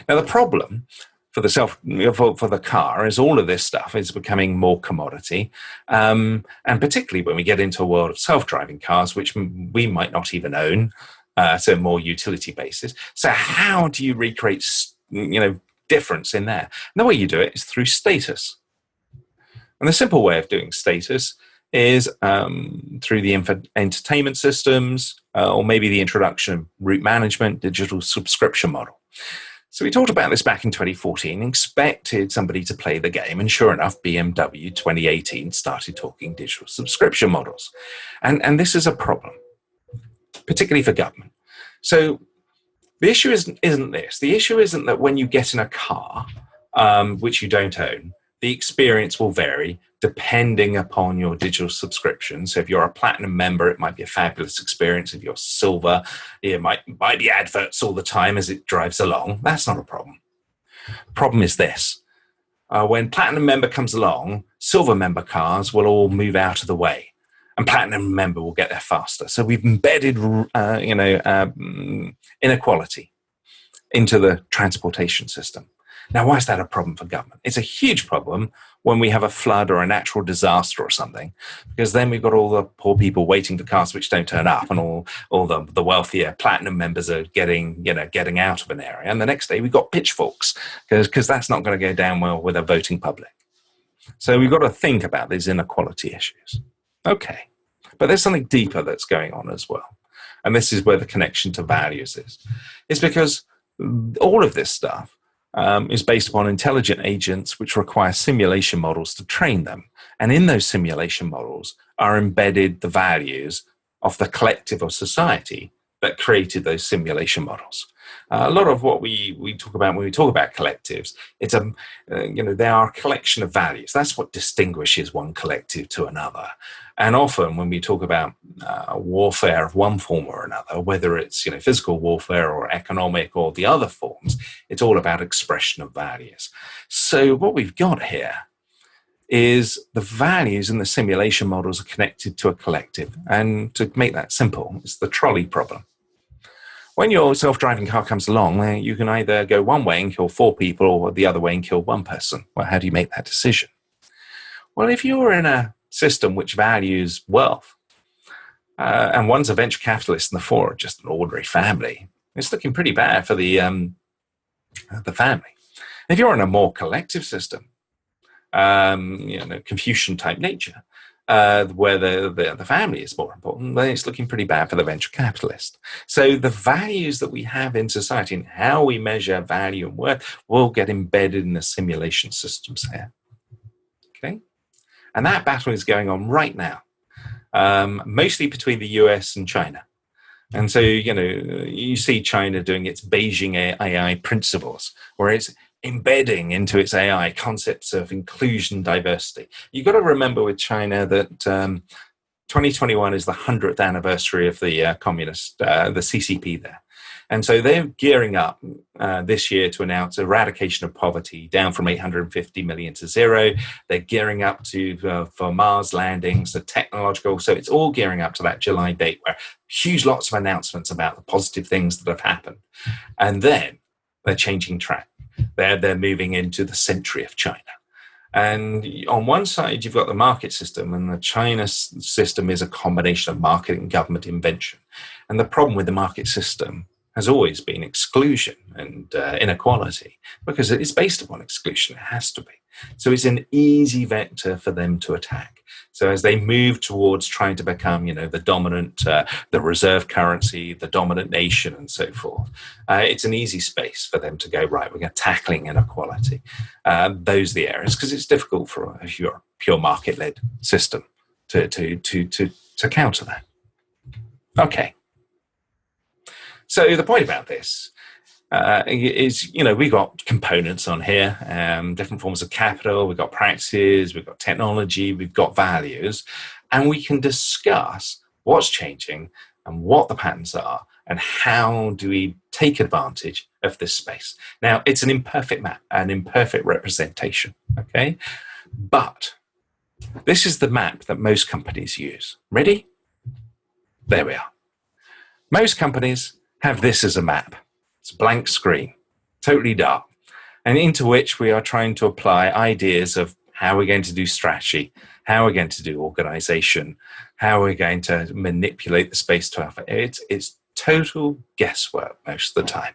Now, the problem for the car is all of this stuff is becoming more commodity, and particularly when we get into a world of self-driving cars, which we might not even own, so more utility basis. So how do you recreate difference in there? And the way you do it is through status. And the simple way of doing status is through the entertainment systems, or maybe the introduction of route management, digital subscription model. So we talked about this back in 2014, expected somebody to play the game, and sure enough, BMW 2018 started talking digital subscription models. And this is a problem, particularly for government. So the issue isn't this. The issue isn't that when you get in a car, which you don't own, the experience will vary depending upon your digital subscription. So if you're a platinum member, it might be a fabulous experience. If you're silver, you might buy the adverts all the time as it drives along. That's not a problem. Problem is this. When platinum member comes along, silver member cars will all move out of the way, and platinum member will get there faster. So we've embedded inequality into the transportation system. Now, why is that a problem for government? It's a huge problem when we have a flood or a natural disaster or something, because then we've got all the poor people waiting for cars which don't turn up, and all the wealthier platinum members are getting out of an area. And the next day we've got pitchforks because that's not going to go down well with a voting public. So we've got to think about these inequality issues. Okay, but there's something deeper that's going on as well. And this is where the connection to values is. It's because all of this stuff is based upon intelligent agents which require simulation models to train them. And in those simulation models are embedded the values of the collective of society that created those simulation models. A lot of what we talk about when we talk about collectives, it's they are a collection of values. That's what distinguishes one collective to another. And often when we talk about warfare of one form or another, whether it's physical warfare or economic or the other forms, it's all about expression of values. So what we've got here is the values in the simulation models are connected to a collective. And to make that simple, it's the trolley problem. When your self-driving car comes along, you can either go one way and kill 4 people or the other way and kill 1 person. Well, how do you make that decision? Well, if you're in a system which values wealth, and one's a venture capitalist and the 4 are just an ordinary family, it's looking pretty bad for the family. If you're in a more collective system, Confucian-type nature, where the family is more important, then it's looking pretty bad for the venture capitalist. So the values that we have in society and how we measure value and worth will get embedded in the simulation systems here. Okay? And that battle is going on right now, mostly between the US and China. And so, you see China doing its Beijing AI principles, where it's embedding into its AI concepts of inclusion, diversity. You've got to remember with China that 2021 is the 100th anniversary of the the CCP there. And so they're gearing up this year to announce eradication of poverty down from 850 million to 0. They're gearing up for Mars landings, the technological. So it's all gearing up to that July date where lots of announcements about the positive things that have happened. And then they're changing track. They're moving into the century of China. And on one side, you've got the market system, and the China system is a combination of market and government invention. And the problem with the market system has always been exclusion and inequality, because it is based upon exclusion. It has to be. So it's an easy vector for them to attack. So as they move towards trying to become, the dominant, the reserve currency, the dominant nation, and so forth, it's an easy space for them to go, right, we're tackling inequality. Those are the areas, because it's difficult for a pure market-led system to counter that. Okay. So the point about this is, we've got components on here, different forms of capital, we've got practices, we've got technology, we've got values, and we can discuss what's changing and what the patterns are and how do we take advantage of this space. Now, it's an imperfect map, an imperfect representation, okay? But this is the map that most companies use. Ready? There we are. Most companies have this as a map. It's a blank screen, totally dark, and into which we are trying to apply ideas of how we're going to do strategy, how we're going to do organization, how we're going to manipulate the space to alpha. It's total guesswork most of the time.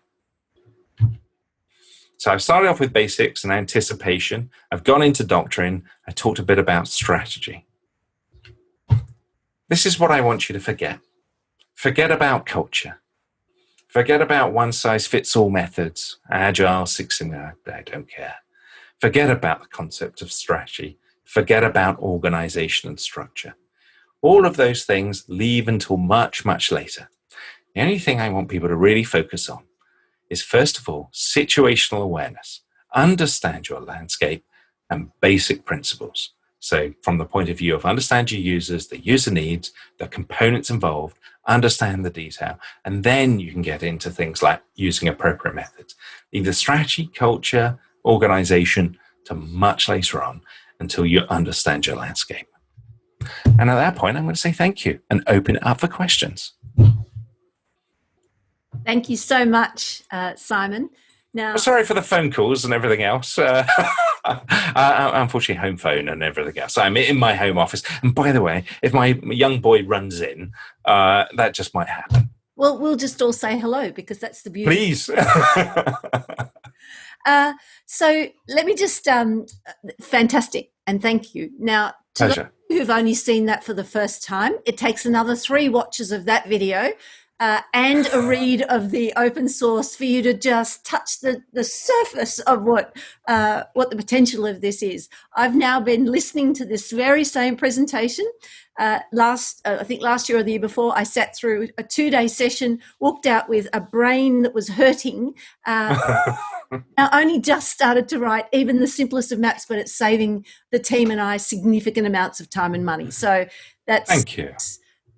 So I've started off with basics and anticipation. I've gone into doctrine. I talked a bit about strategy. This is what I want you to forget. Forget about culture. Forget about one-size-fits-all methods, agile, Six Sigma, I don't care. Forget about the concept of strategy. Forget about organization and structure. All of those things leave until much, much later. The only thing I want people to really focus on is, first of all, situational awareness. Understand your landscape and basic principles. So from the point of view of understand your users, the user needs, the components involved, understand the detail, and then you can get into things like using appropriate methods. Either strategy, culture, organization, to much later on until you understand your landscape. And at that point, I'm going to say thank you and open it up for questions. Thank you so much, Simon. Now, sorry for the phone calls and everything else. Unfortunately, home phone and everything else. I'm in my home office. And by the way, if my young boy runs in, that just might happen. Well, we'll just all say hello, because that's the beauty. Please. So let me just, fantastic, and thank you. Now, to those who've only seen that for the first time, it takes another 3 watches of that video and a read of the open source for you to just touch the surface of what the potential of this is. I've now been listening to this very same presentation. I think last year or the year before, I sat through a 2-day session, walked out with a brain that was hurting. Now only just started to write even the simplest of maps, but it's saving the team and I significant amounts of time and money. So that's... Thank you.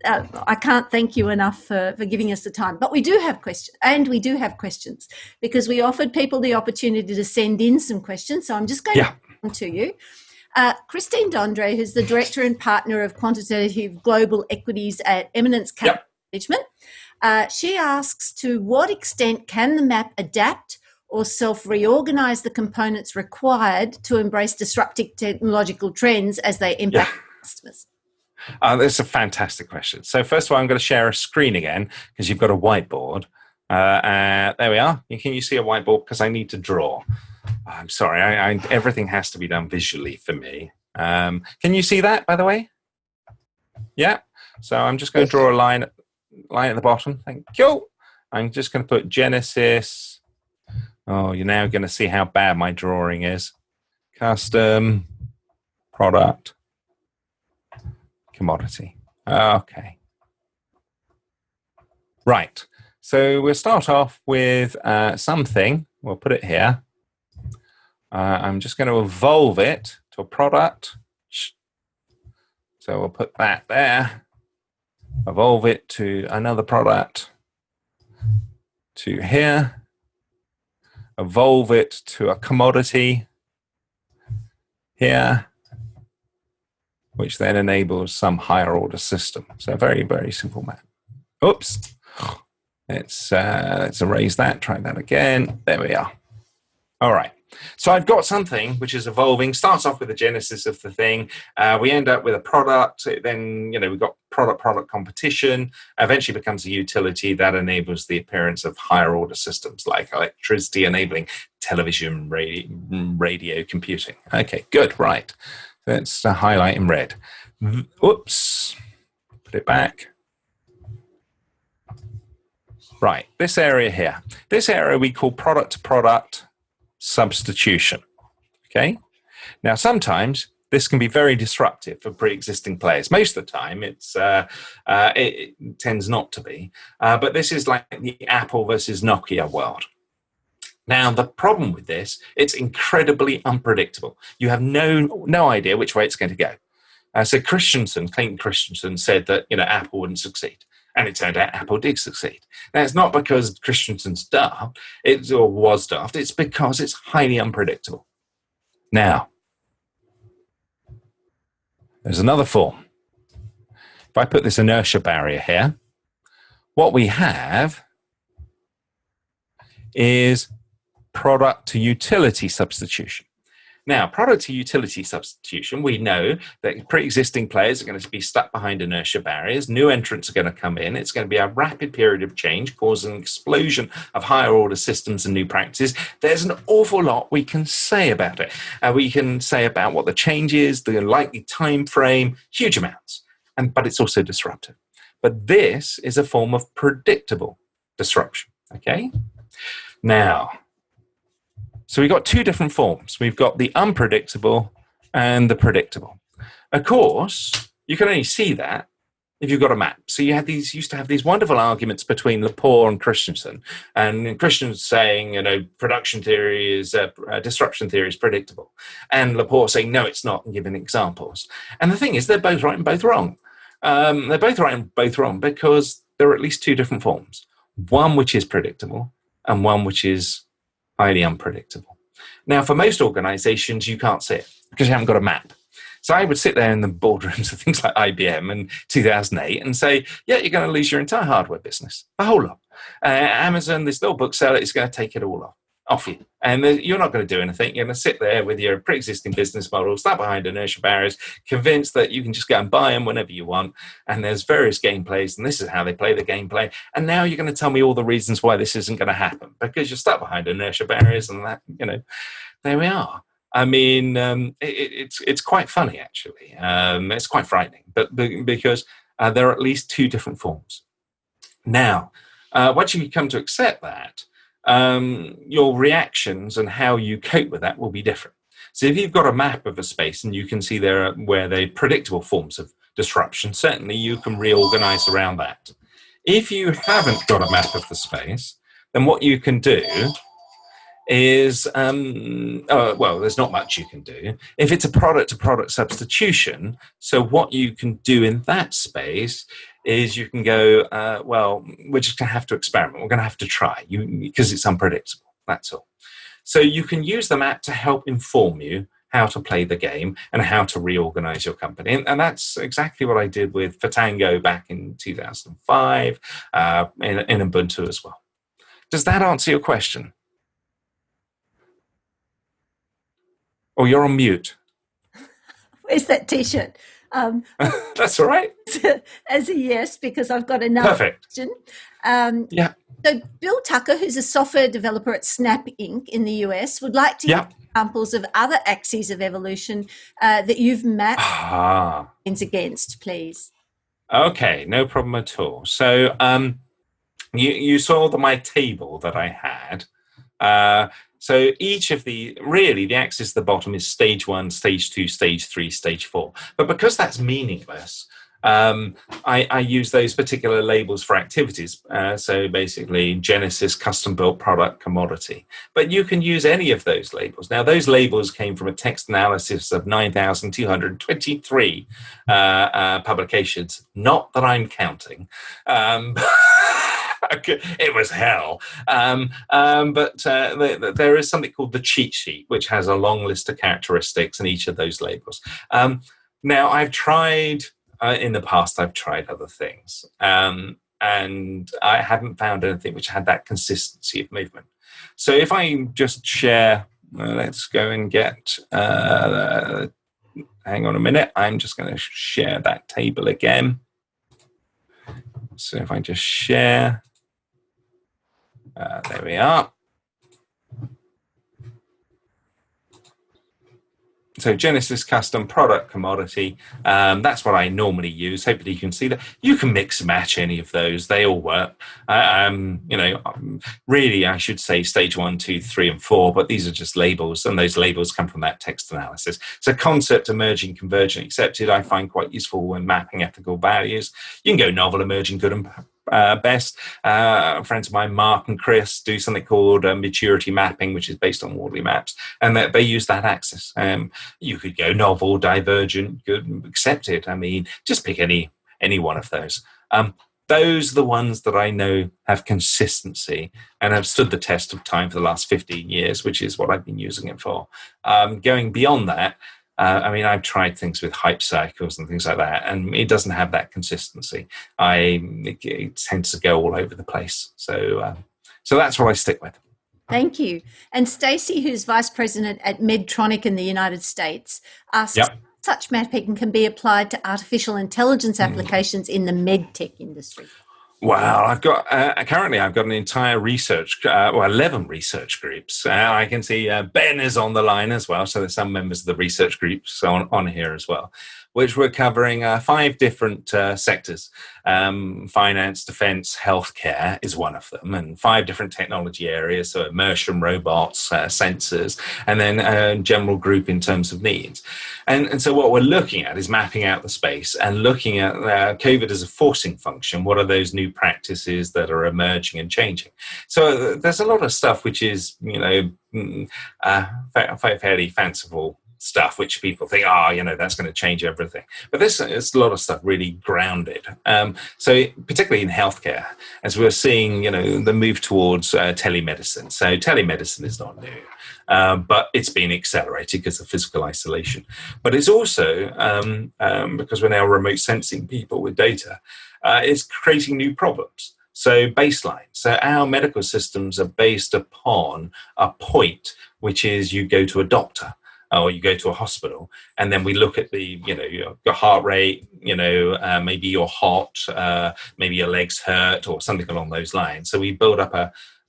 I can't thank you enough for giving us the time. But we do have questions, because we offered people the opportunity to send in some questions. So I'm just going to come to you. Christine Dondre, who's the Director and Partner of Quantitative Global Equities at Eminence Capital Management, she asks, to what extent can the map adapt or self-reorganize the components required to embrace disruptive technological trends as they impact customers? That's a fantastic question. So first of all, I'm going to share a screen again, because you've got a whiteboard. There we are. Can you see a whiteboard? Because I need to draw. I'm sorry. Everything has to be done visually for me. Can you see that, by the way? Yeah. So I'm just going to draw a line at the bottom. Thank you. I'm just going to put Genesis. Oh, you're now going to see how bad my drawing is. Custom product. Commodity. Okay. Right. So we'll start off with something. We'll put it here. I'm just going to evolve it to a product. So we'll put that there. Evolve it to another product. To here. Evolve it to a commodity. Here. Which then enables some higher order system. So very, very simple map. Oops. Let's erase that. Try that again. There we are. All right. So I've got something which is evolving, starts off with the genesis of the thing. We end up with a product. Then, we've got product competition, eventually becomes a utility that enables the appearance of higher order systems like electricity enabling television, radio computing. Okay, good, right. Let's highlight in red. Oops, put it back. Right, this area here. This area we call product-to-product substitution. Okay. Now, sometimes this can be very disruptive for pre-existing players. Most of the time, it tends not to be. But this is like the Apple versus Nokia world. Now, the problem with this, it's incredibly unpredictable. You have no idea which way it's going to go. So Clayton Christensen said that Apple wouldn't succeed. And it turned out Apple did succeed. Now, it's not because Christensen's daft, or was daft. It's because it's highly unpredictable. Now, there's another form. If I put this inertia barrier here, what we have is product to utility substitution. Now, product to utility substitution, we know that pre-existing players are going to be stuck behind inertia barriers. New entrants are going to come in. It's going to be a rapid period of change, causing an explosion of higher order systems and new practices. There's an awful lot we can say about it. We can say about what the change is, the likely time frame, huge amounts. But it's also disruptive. But this is a form of predictable disruption. Okay? Now, so we've got two different forms. We've got the unpredictable and the predictable. Of course, you can only see that if you've got a map. So you used to have these wonderful arguments between Lepore and Christensen. And Christensen saying, production theory is, disruption theory is predictable. And Lepore saying, no, it's not, and giving examples. And the thing is, they're both right and both wrong. They're both right and both wrong because there are at least two different forms. One which is predictable and one which is highly unpredictable. Now, for most organizations, you can't see it because you haven't got a map. So I would sit there in the boardrooms of things like IBM in 2008 and say, yeah, you're going to lose your entire hardware business, the whole lot. Amazon, this little bookseller, is going to take it all off you. And you're not going to do anything. You're going to sit there with your pre-existing business model, stuck behind inertia barriers, convinced that you can just go and buy them whenever you want. And there's various gameplays, and this is how they play the gameplay. And now you're going to tell me all the reasons why this isn't going to happen because you're stuck behind inertia barriers, and that, there we are. I mean, it's quite funny, actually. It's quite frightening, but because there are at least two different forms. Now, once you come to accept that, your reactions and how you cope with that will be different. So if you've got a map of a space and you can see where the predictable forms of disruption, certainly you can reorganize around that. If you haven't got a map of the space, then what you can do is, there's not much you can do. If it's a product-to-product substitution, so what you can do in that space is you can go, we're just going to have to experiment. We're going to have to try because it's unpredictable. That's all. So you can use the map to help inform you how to play the game and how to reorganize your company. And that's exactly what I did with Fatango back in 2005 in Ubuntu as well. Does that answer your question? Oh, you're on mute. Where's that T-shirt? That's all right. As a yes, because I've got another question. Yeah. So Bill Tucker, who's a software developer at Snap Inc. in the US, would like to hear examples of other axes of evolution that you've mapped against, please. Okay, no problem at all. So you saw my table that I had. So each of the axis at the bottom is stage 1, stage 2, stage 3, stage 4. But because that's meaningless, I use those particular labels for activities. So basically Genesis, custom built product, commodity. But you can use any of those labels. Now, those labels came from a text analysis of 9,223 publications. Not that I'm counting. It was hell. But there is something called the cheat sheet, which has a long list of characteristics in each of those labels. Now, I've tried, in the past, I've tried other things. And I haven't found anything which had that consistency of movement. So if I just share let's go and get, hang on a minute. I'm just going to share that table again. So if I just share, there we are. So Genesis custom product commodity, that's what I normally use. Hopefully you can see that. You can mix and match any of those. They all work. Really, I should say stage 1, 2, 3, and 4, but these are just labels, and those labels come from that text analysis. So concept, emerging, convergent, accepted, I find quite useful when mapping ethical values. You can go novel, emerging, good, and best. Friends of mine, Mark and Chris, do something called maturity mapping, which is based on Wardley maps, and they use that axis. You could go novel, divergent, good, accepted. I mean, just pick any one of those. Those are the ones that I know have consistency and have stood the test of time for the last 15 years, which is what I've been using it for. Going beyond that, I've tried things with hype cycles and things like that, and it doesn't have that consistency. It tends to go all over the place. So that's what I stick with. Thank you. And Stacey, who's Vice President at Medtronic in the United States, asks, such mapping can be applied to artificial intelligence applications in the medtech industry. Well, I've got currently I've got an entire 11 research groups. I can see Ben is on the line as well, so there's some members of the research groups on here as well, which we're covering 5 different sectors. Finance, defense, healthcare is one of them, and 5 different technology areas, so immersion, robots, sensors, and then a general group in terms of needs. And so what we're looking at is mapping out the space and looking at COVID as a forcing function. What are those new practices that are emerging and changing? So there's a lot of stuff which is, fairly fanciful stuff, which people think, that's going to change everything. But there's a lot of stuff really grounded. So particularly in healthcare, as we're seeing, the move towards telemedicine. So telemedicine is not new, but it's been accelerated because of physical isolation. But it's also, because we're now remote sensing people with data, it's creating new problems. So baseline. So our medical systems are based upon a point, which is you go to a doctor, or you go to a hospital, and then we look at your heart rate, maybe you're hot, maybe your legs hurt, or something along those lines. So we build up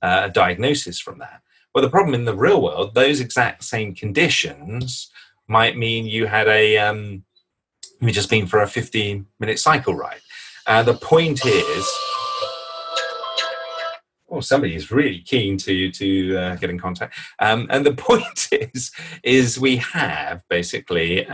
a diagnosis from that. Well, the problem in the real world, those exact same conditions might mean you had you've just been for a 15-minute cycle ride. The point is, somebody is really keen to get in contact. And the point is we have basically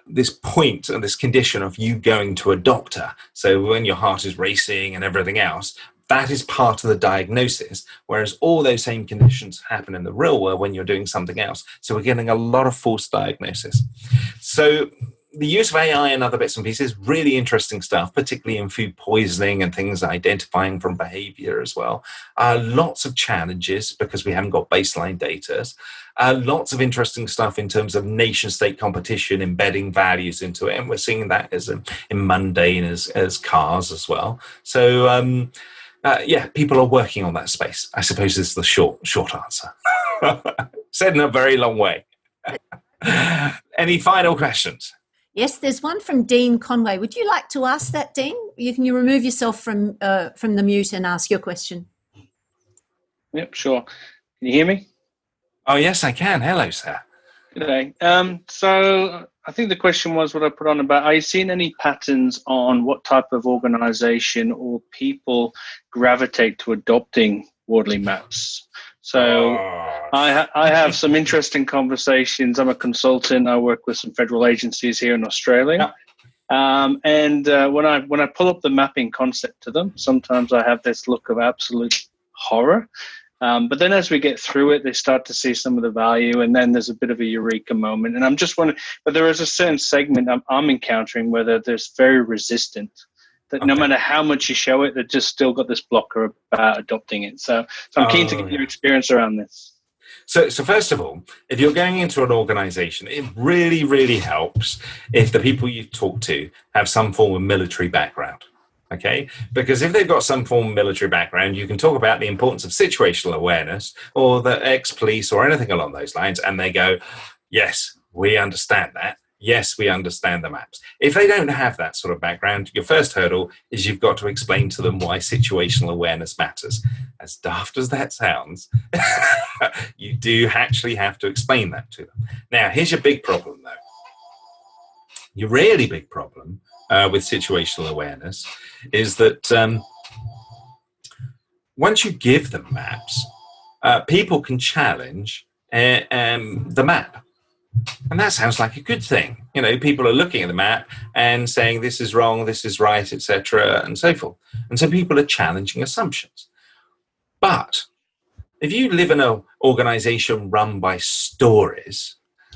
this point and this condition of you going to a doctor. So when your heart is racing and everything else, that is part of the diagnosis, whereas all those same conditions happen in the real world when you're doing something else. So we're getting a lot of false diagnosis. So the use of AI and other bits and pieces, really interesting stuff, particularly in food poisoning and things identifying from behavior as well. Lots of challenges because we haven't got baseline data. Lots of interesting stuff in terms of nation-state competition, embedding values into it. And we're seeing that as in mundane as cars as well. So, people are working on that space, I suppose is the short answer. Said in a very long way. Any final questions? Yes, there's one from Dean Conway. Would you like to ask that, Dean? Can you remove yourself from the mute and ask your question? Yep, sure. Can you hear me? Oh, yes, I can. Hello, sir. Good day. So I think the question was what I put on about, are you seeing any patterns on what type of organization or people gravitate to adopting Wardley maps? So I have some interesting conversations. I'm a consultant. I work with some federal agencies here in Australia. And when I pull up the mapping concept to them, sometimes I have this look of absolute horror. But then as we get through it, they start to see some of the value, and then there's a bit of a eureka moment. And I'm just wondering, but there is a certain segment I'm encountering where they're very resistant. That no matter how much you show it, they've just still got this blocker about adopting it. So I'm keen to get your experience around this. So first of all, if you're going into an organization, it really, really helps if the people you talk to have some form of military background. Okay, because if they've got some form of military background, you can talk about the importance of situational awareness or the ex-police or anything along those lines, and they go, yes, we understand that. Yes, we understand the maps. If they don't have that sort of background, your first hurdle is you've got to explain to them why situational awareness matters. As daft as that sounds, you do actually have to explain that to them. Now, here's your big problem, though. Your really big problem with situational awareness is that once you give them maps, people can challenge the map. And that sounds like a good thing. You know, people are looking at the map and saying this is wrong, this is right, etc., and so forth. And so people are challenging assumptions. But if you live in an organization run by stories,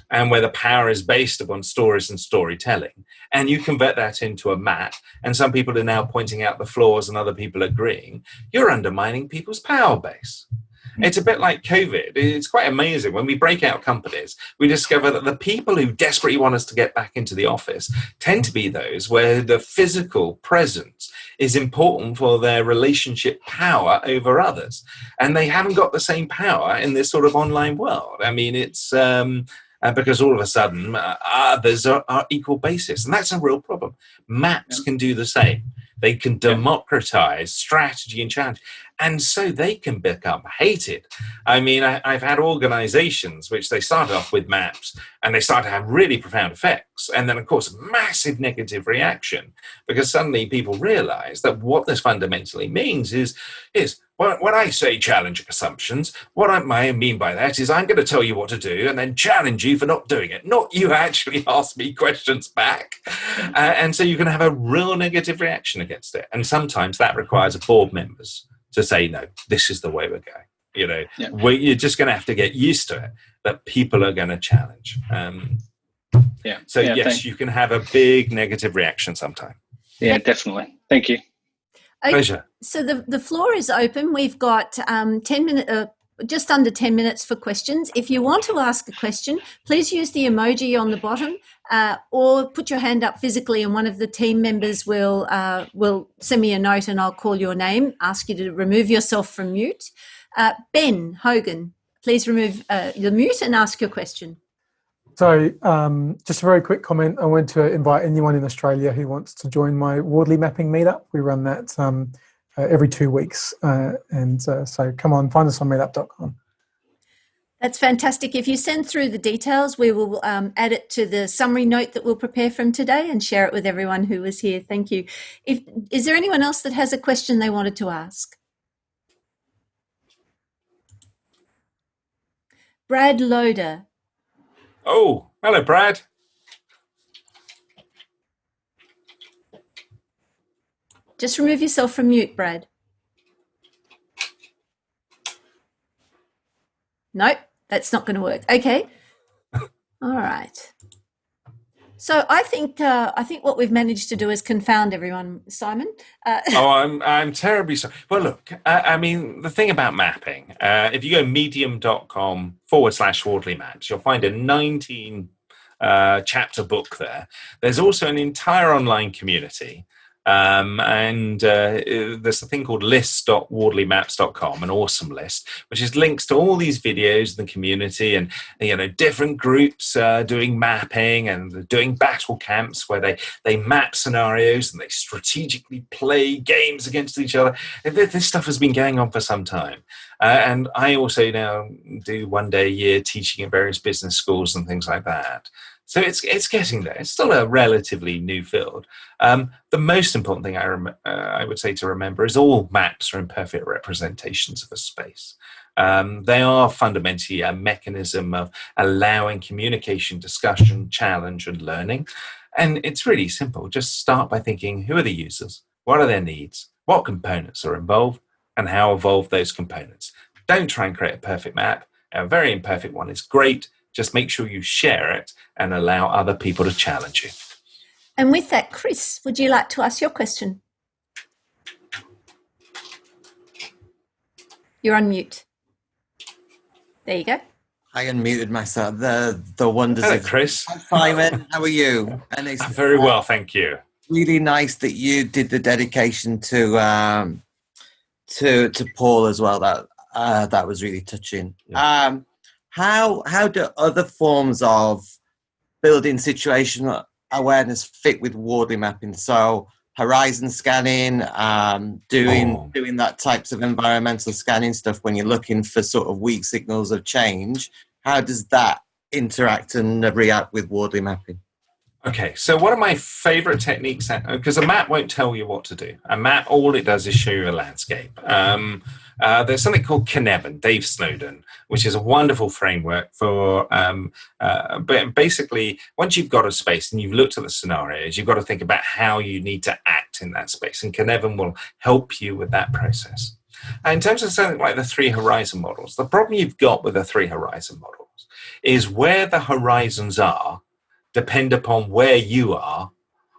and where the power is based upon stories and storytelling, and you convert that into a map, and some people are now pointing out the flaws and other people agreeing, you're undermining people's power base. It's a bit like COVID. It's quite amazing. When we break out companies, we discover that the people who desperately want us to get back into the office tend to be those where the physical presence is important for their relationship power over others. And they haven't got the same power in this sort of online world. I mean, it's because all of a sudden others are equal basis. And that's a real problem. Maps can do the same. They can democratize strategy and challenge. And so they can become hated. I mean, I've had organizations which they started off with maps and they start to have really profound effects. And then, of course, massive negative reaction because suddenly people realize that what this fundamentally means is when I say challenging assumptions, what I mean by that is I'm going to tell you what to do and then challenge you for not doing it, not you actually ask me questions back. And so you can have a real negative reaction against it. And sometimes that requires board members to say, no, this is the way we're going. You know, you're just going to have to get used to it, that people are going to challenge. Yes, you can have a big negative reaction sometime. Yeah, definitely. Thank you. Pleasure. So the floor is open. We've got 10 minutes, just under 10 minutes for questions. If you want to ask a question, please use the emoji on the bottom or put your hand up physically and one of the team members will send me a note and I'll call your name, ask you to remove yourself from mute. Ben Hogan, please remove the mute and ask your question. So just a very quick comment. I want to invite anyone in Australia who wants to join my Wardley mapping meetup. We run that every 2 weeks. So come on, find us on meetup.com. That's fantastic. If you send through the details, we will add it to the summary note that we'll prepare from today and share it with everyone who was here. Thank you. Is there anyone else that has a question they wanted to ask? Brad Loader. Oh, hello, Brad. Just remove yourself from mute, Brad. Nope, that's not going to work. Okay. All right. So I think what we've managed to do is confound everyone, Simon. I'm terribly sorry. Well, look, I mean, the thing about mapping, if you go medium.com/Wardley Maps, you'll find a 19 chapter book there. There's also an entire online community. And there's a thing called list.wardleymaps.com, an awesome list, which is links to all these videos in the community and, you know, different groups doing mapping and doing battle camps where they map scenarios and they strategically play games against each other. This stuff has been going on for some time. And I also now do 1 day a year teaching at various business schools and things like that. So it's getting there. It's still a relatively new field. The most important thing I would say to remember is all maps are imperfect representations of a space. They are fundamentally a mechanism of allowing communication, discussion, challenge, and learning. And it's really simple. Just start by thinking, who are the users? What are their needs? What components are involved? And how evolve those components? Don't try and create a perfect map. A very imperfect one is great. Just make sure you share it and allow other people to challenge you. And with that, Chris, would you like to ask your question? You're on mute. There you go. I unmuted myself. The wonders Hello, of Chris. Hi, Simon. How are you? And I'm very well, thank you. really nice that you did the dedication to Paul as well. That was really touching. Yeah. How do other forms of building situational awareness fit with Wardley mapping? So horizon scanning, doing that types of environmental scanning stuff when you're looking for sort of weak signals of change. How does that interact and react with Wardley mapping? Okay, so one of my favorite techniques, because a map won't tell you what to do. A map, all it does is show you a landscape. There's something called Cynefin, Dave Snowden, which is a wonderful framework for, but basically, once you've got a space and you've looked at the scenarios, you've got to think about how you need to act in that space. And Cynefin will help you with that process. In terms of something like the 3 horizon models, the problem you've got with the 3 horizon models is where the horizons are depend upon where you are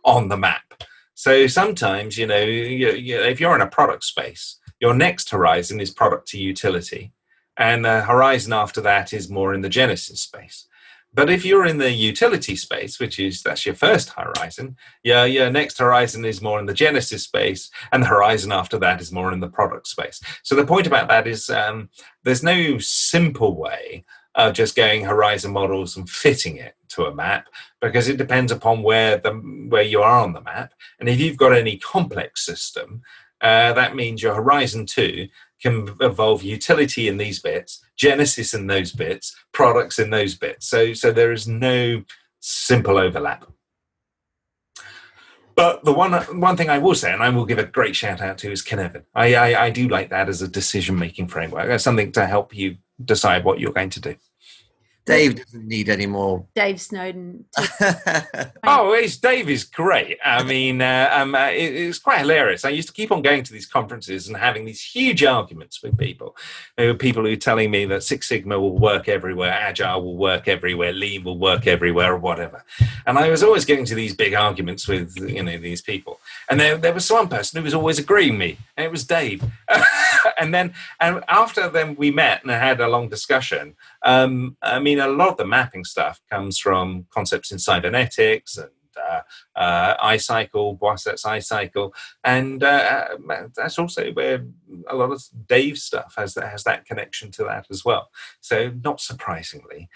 on the map. So sometimes, if you're in a product space, your next horizon is product to utility, and the horizon after that is more in the genesis space. But if you're in the utility space, that's your first horizon, your next horizon is more in the genesis space, and the horizon after that is more in the product space. So the point about that is there's no simple way of just going horizon models and fitting it to a map, because it depends upon where you are on the map. And if you've got any complex system, that means your horizon 2 can involve utility in these bits, genesis in those bits, products in those bits. So there is no simple overlap. But the one thing I will say, and I will give a great shout out to, is Cynefin. I do like that as a decision-making framework. That's something to help you decide what you're going to do. Dave doesn't need any more. Dave Snowden. Dave is great. I mean, it's quite hilarious. I used to keep on going to these conferences and having these huge arguments with people. There were people who were telling me that Six Sigma will work everywhere, Agile will work everywhere, Lean will work everywhere, or whatever. And I was always getting to these big arguments with these people. And there was one person who was always agreeing with me, and it was Dave. and after then we met and had a long discussion. A lot of the mapping stuff comes from concepts in cybernetics and iCycle, Boisset's iCycle, and that's also where a lot of Dave's stuff has that connection to that as well. So not surprisingly,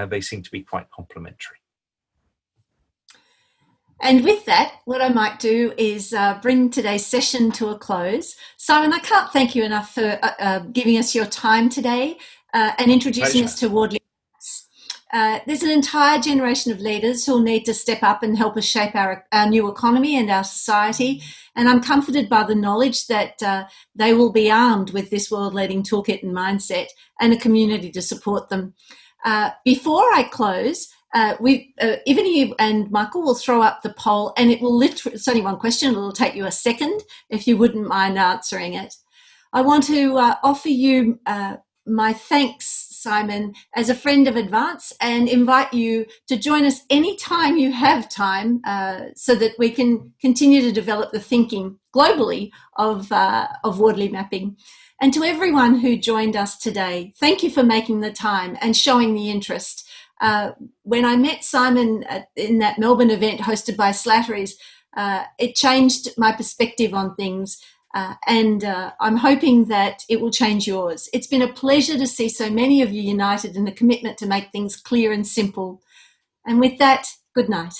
they seem to be quite complementary. And with that, what I might do is bring today's session to a close. Simon, I can't thank you enough for giving us your time today and introducing Pleasure. us to Wardley. There's an entire generation of leaders who'll need to step up and help us shape our new economy and our society. And I'm comforted by the knowledge that they will be armed with this world-leading toolkit and mindset and a community to support them. Before I close, Ivany and Michael will throw up the poll, and it's only one question. It'll take you a second if you wouldn't mind answering it. I want to offer you my thanks, Simon, as a friend of Advance, and invite you to join us anytime you have time so that we can continue to develop the thinking globally of Wardley mapping. And to everyone who joined us today, thank you for making the time and showing the interest. When I met Simon in that Melbourne event hosted by Slattery's, it changed my perspective on things. And I'm hoping that it will change yours. It's been a pleasure to see so many of you united in the commitment to make things clear and simple. And with that, good night.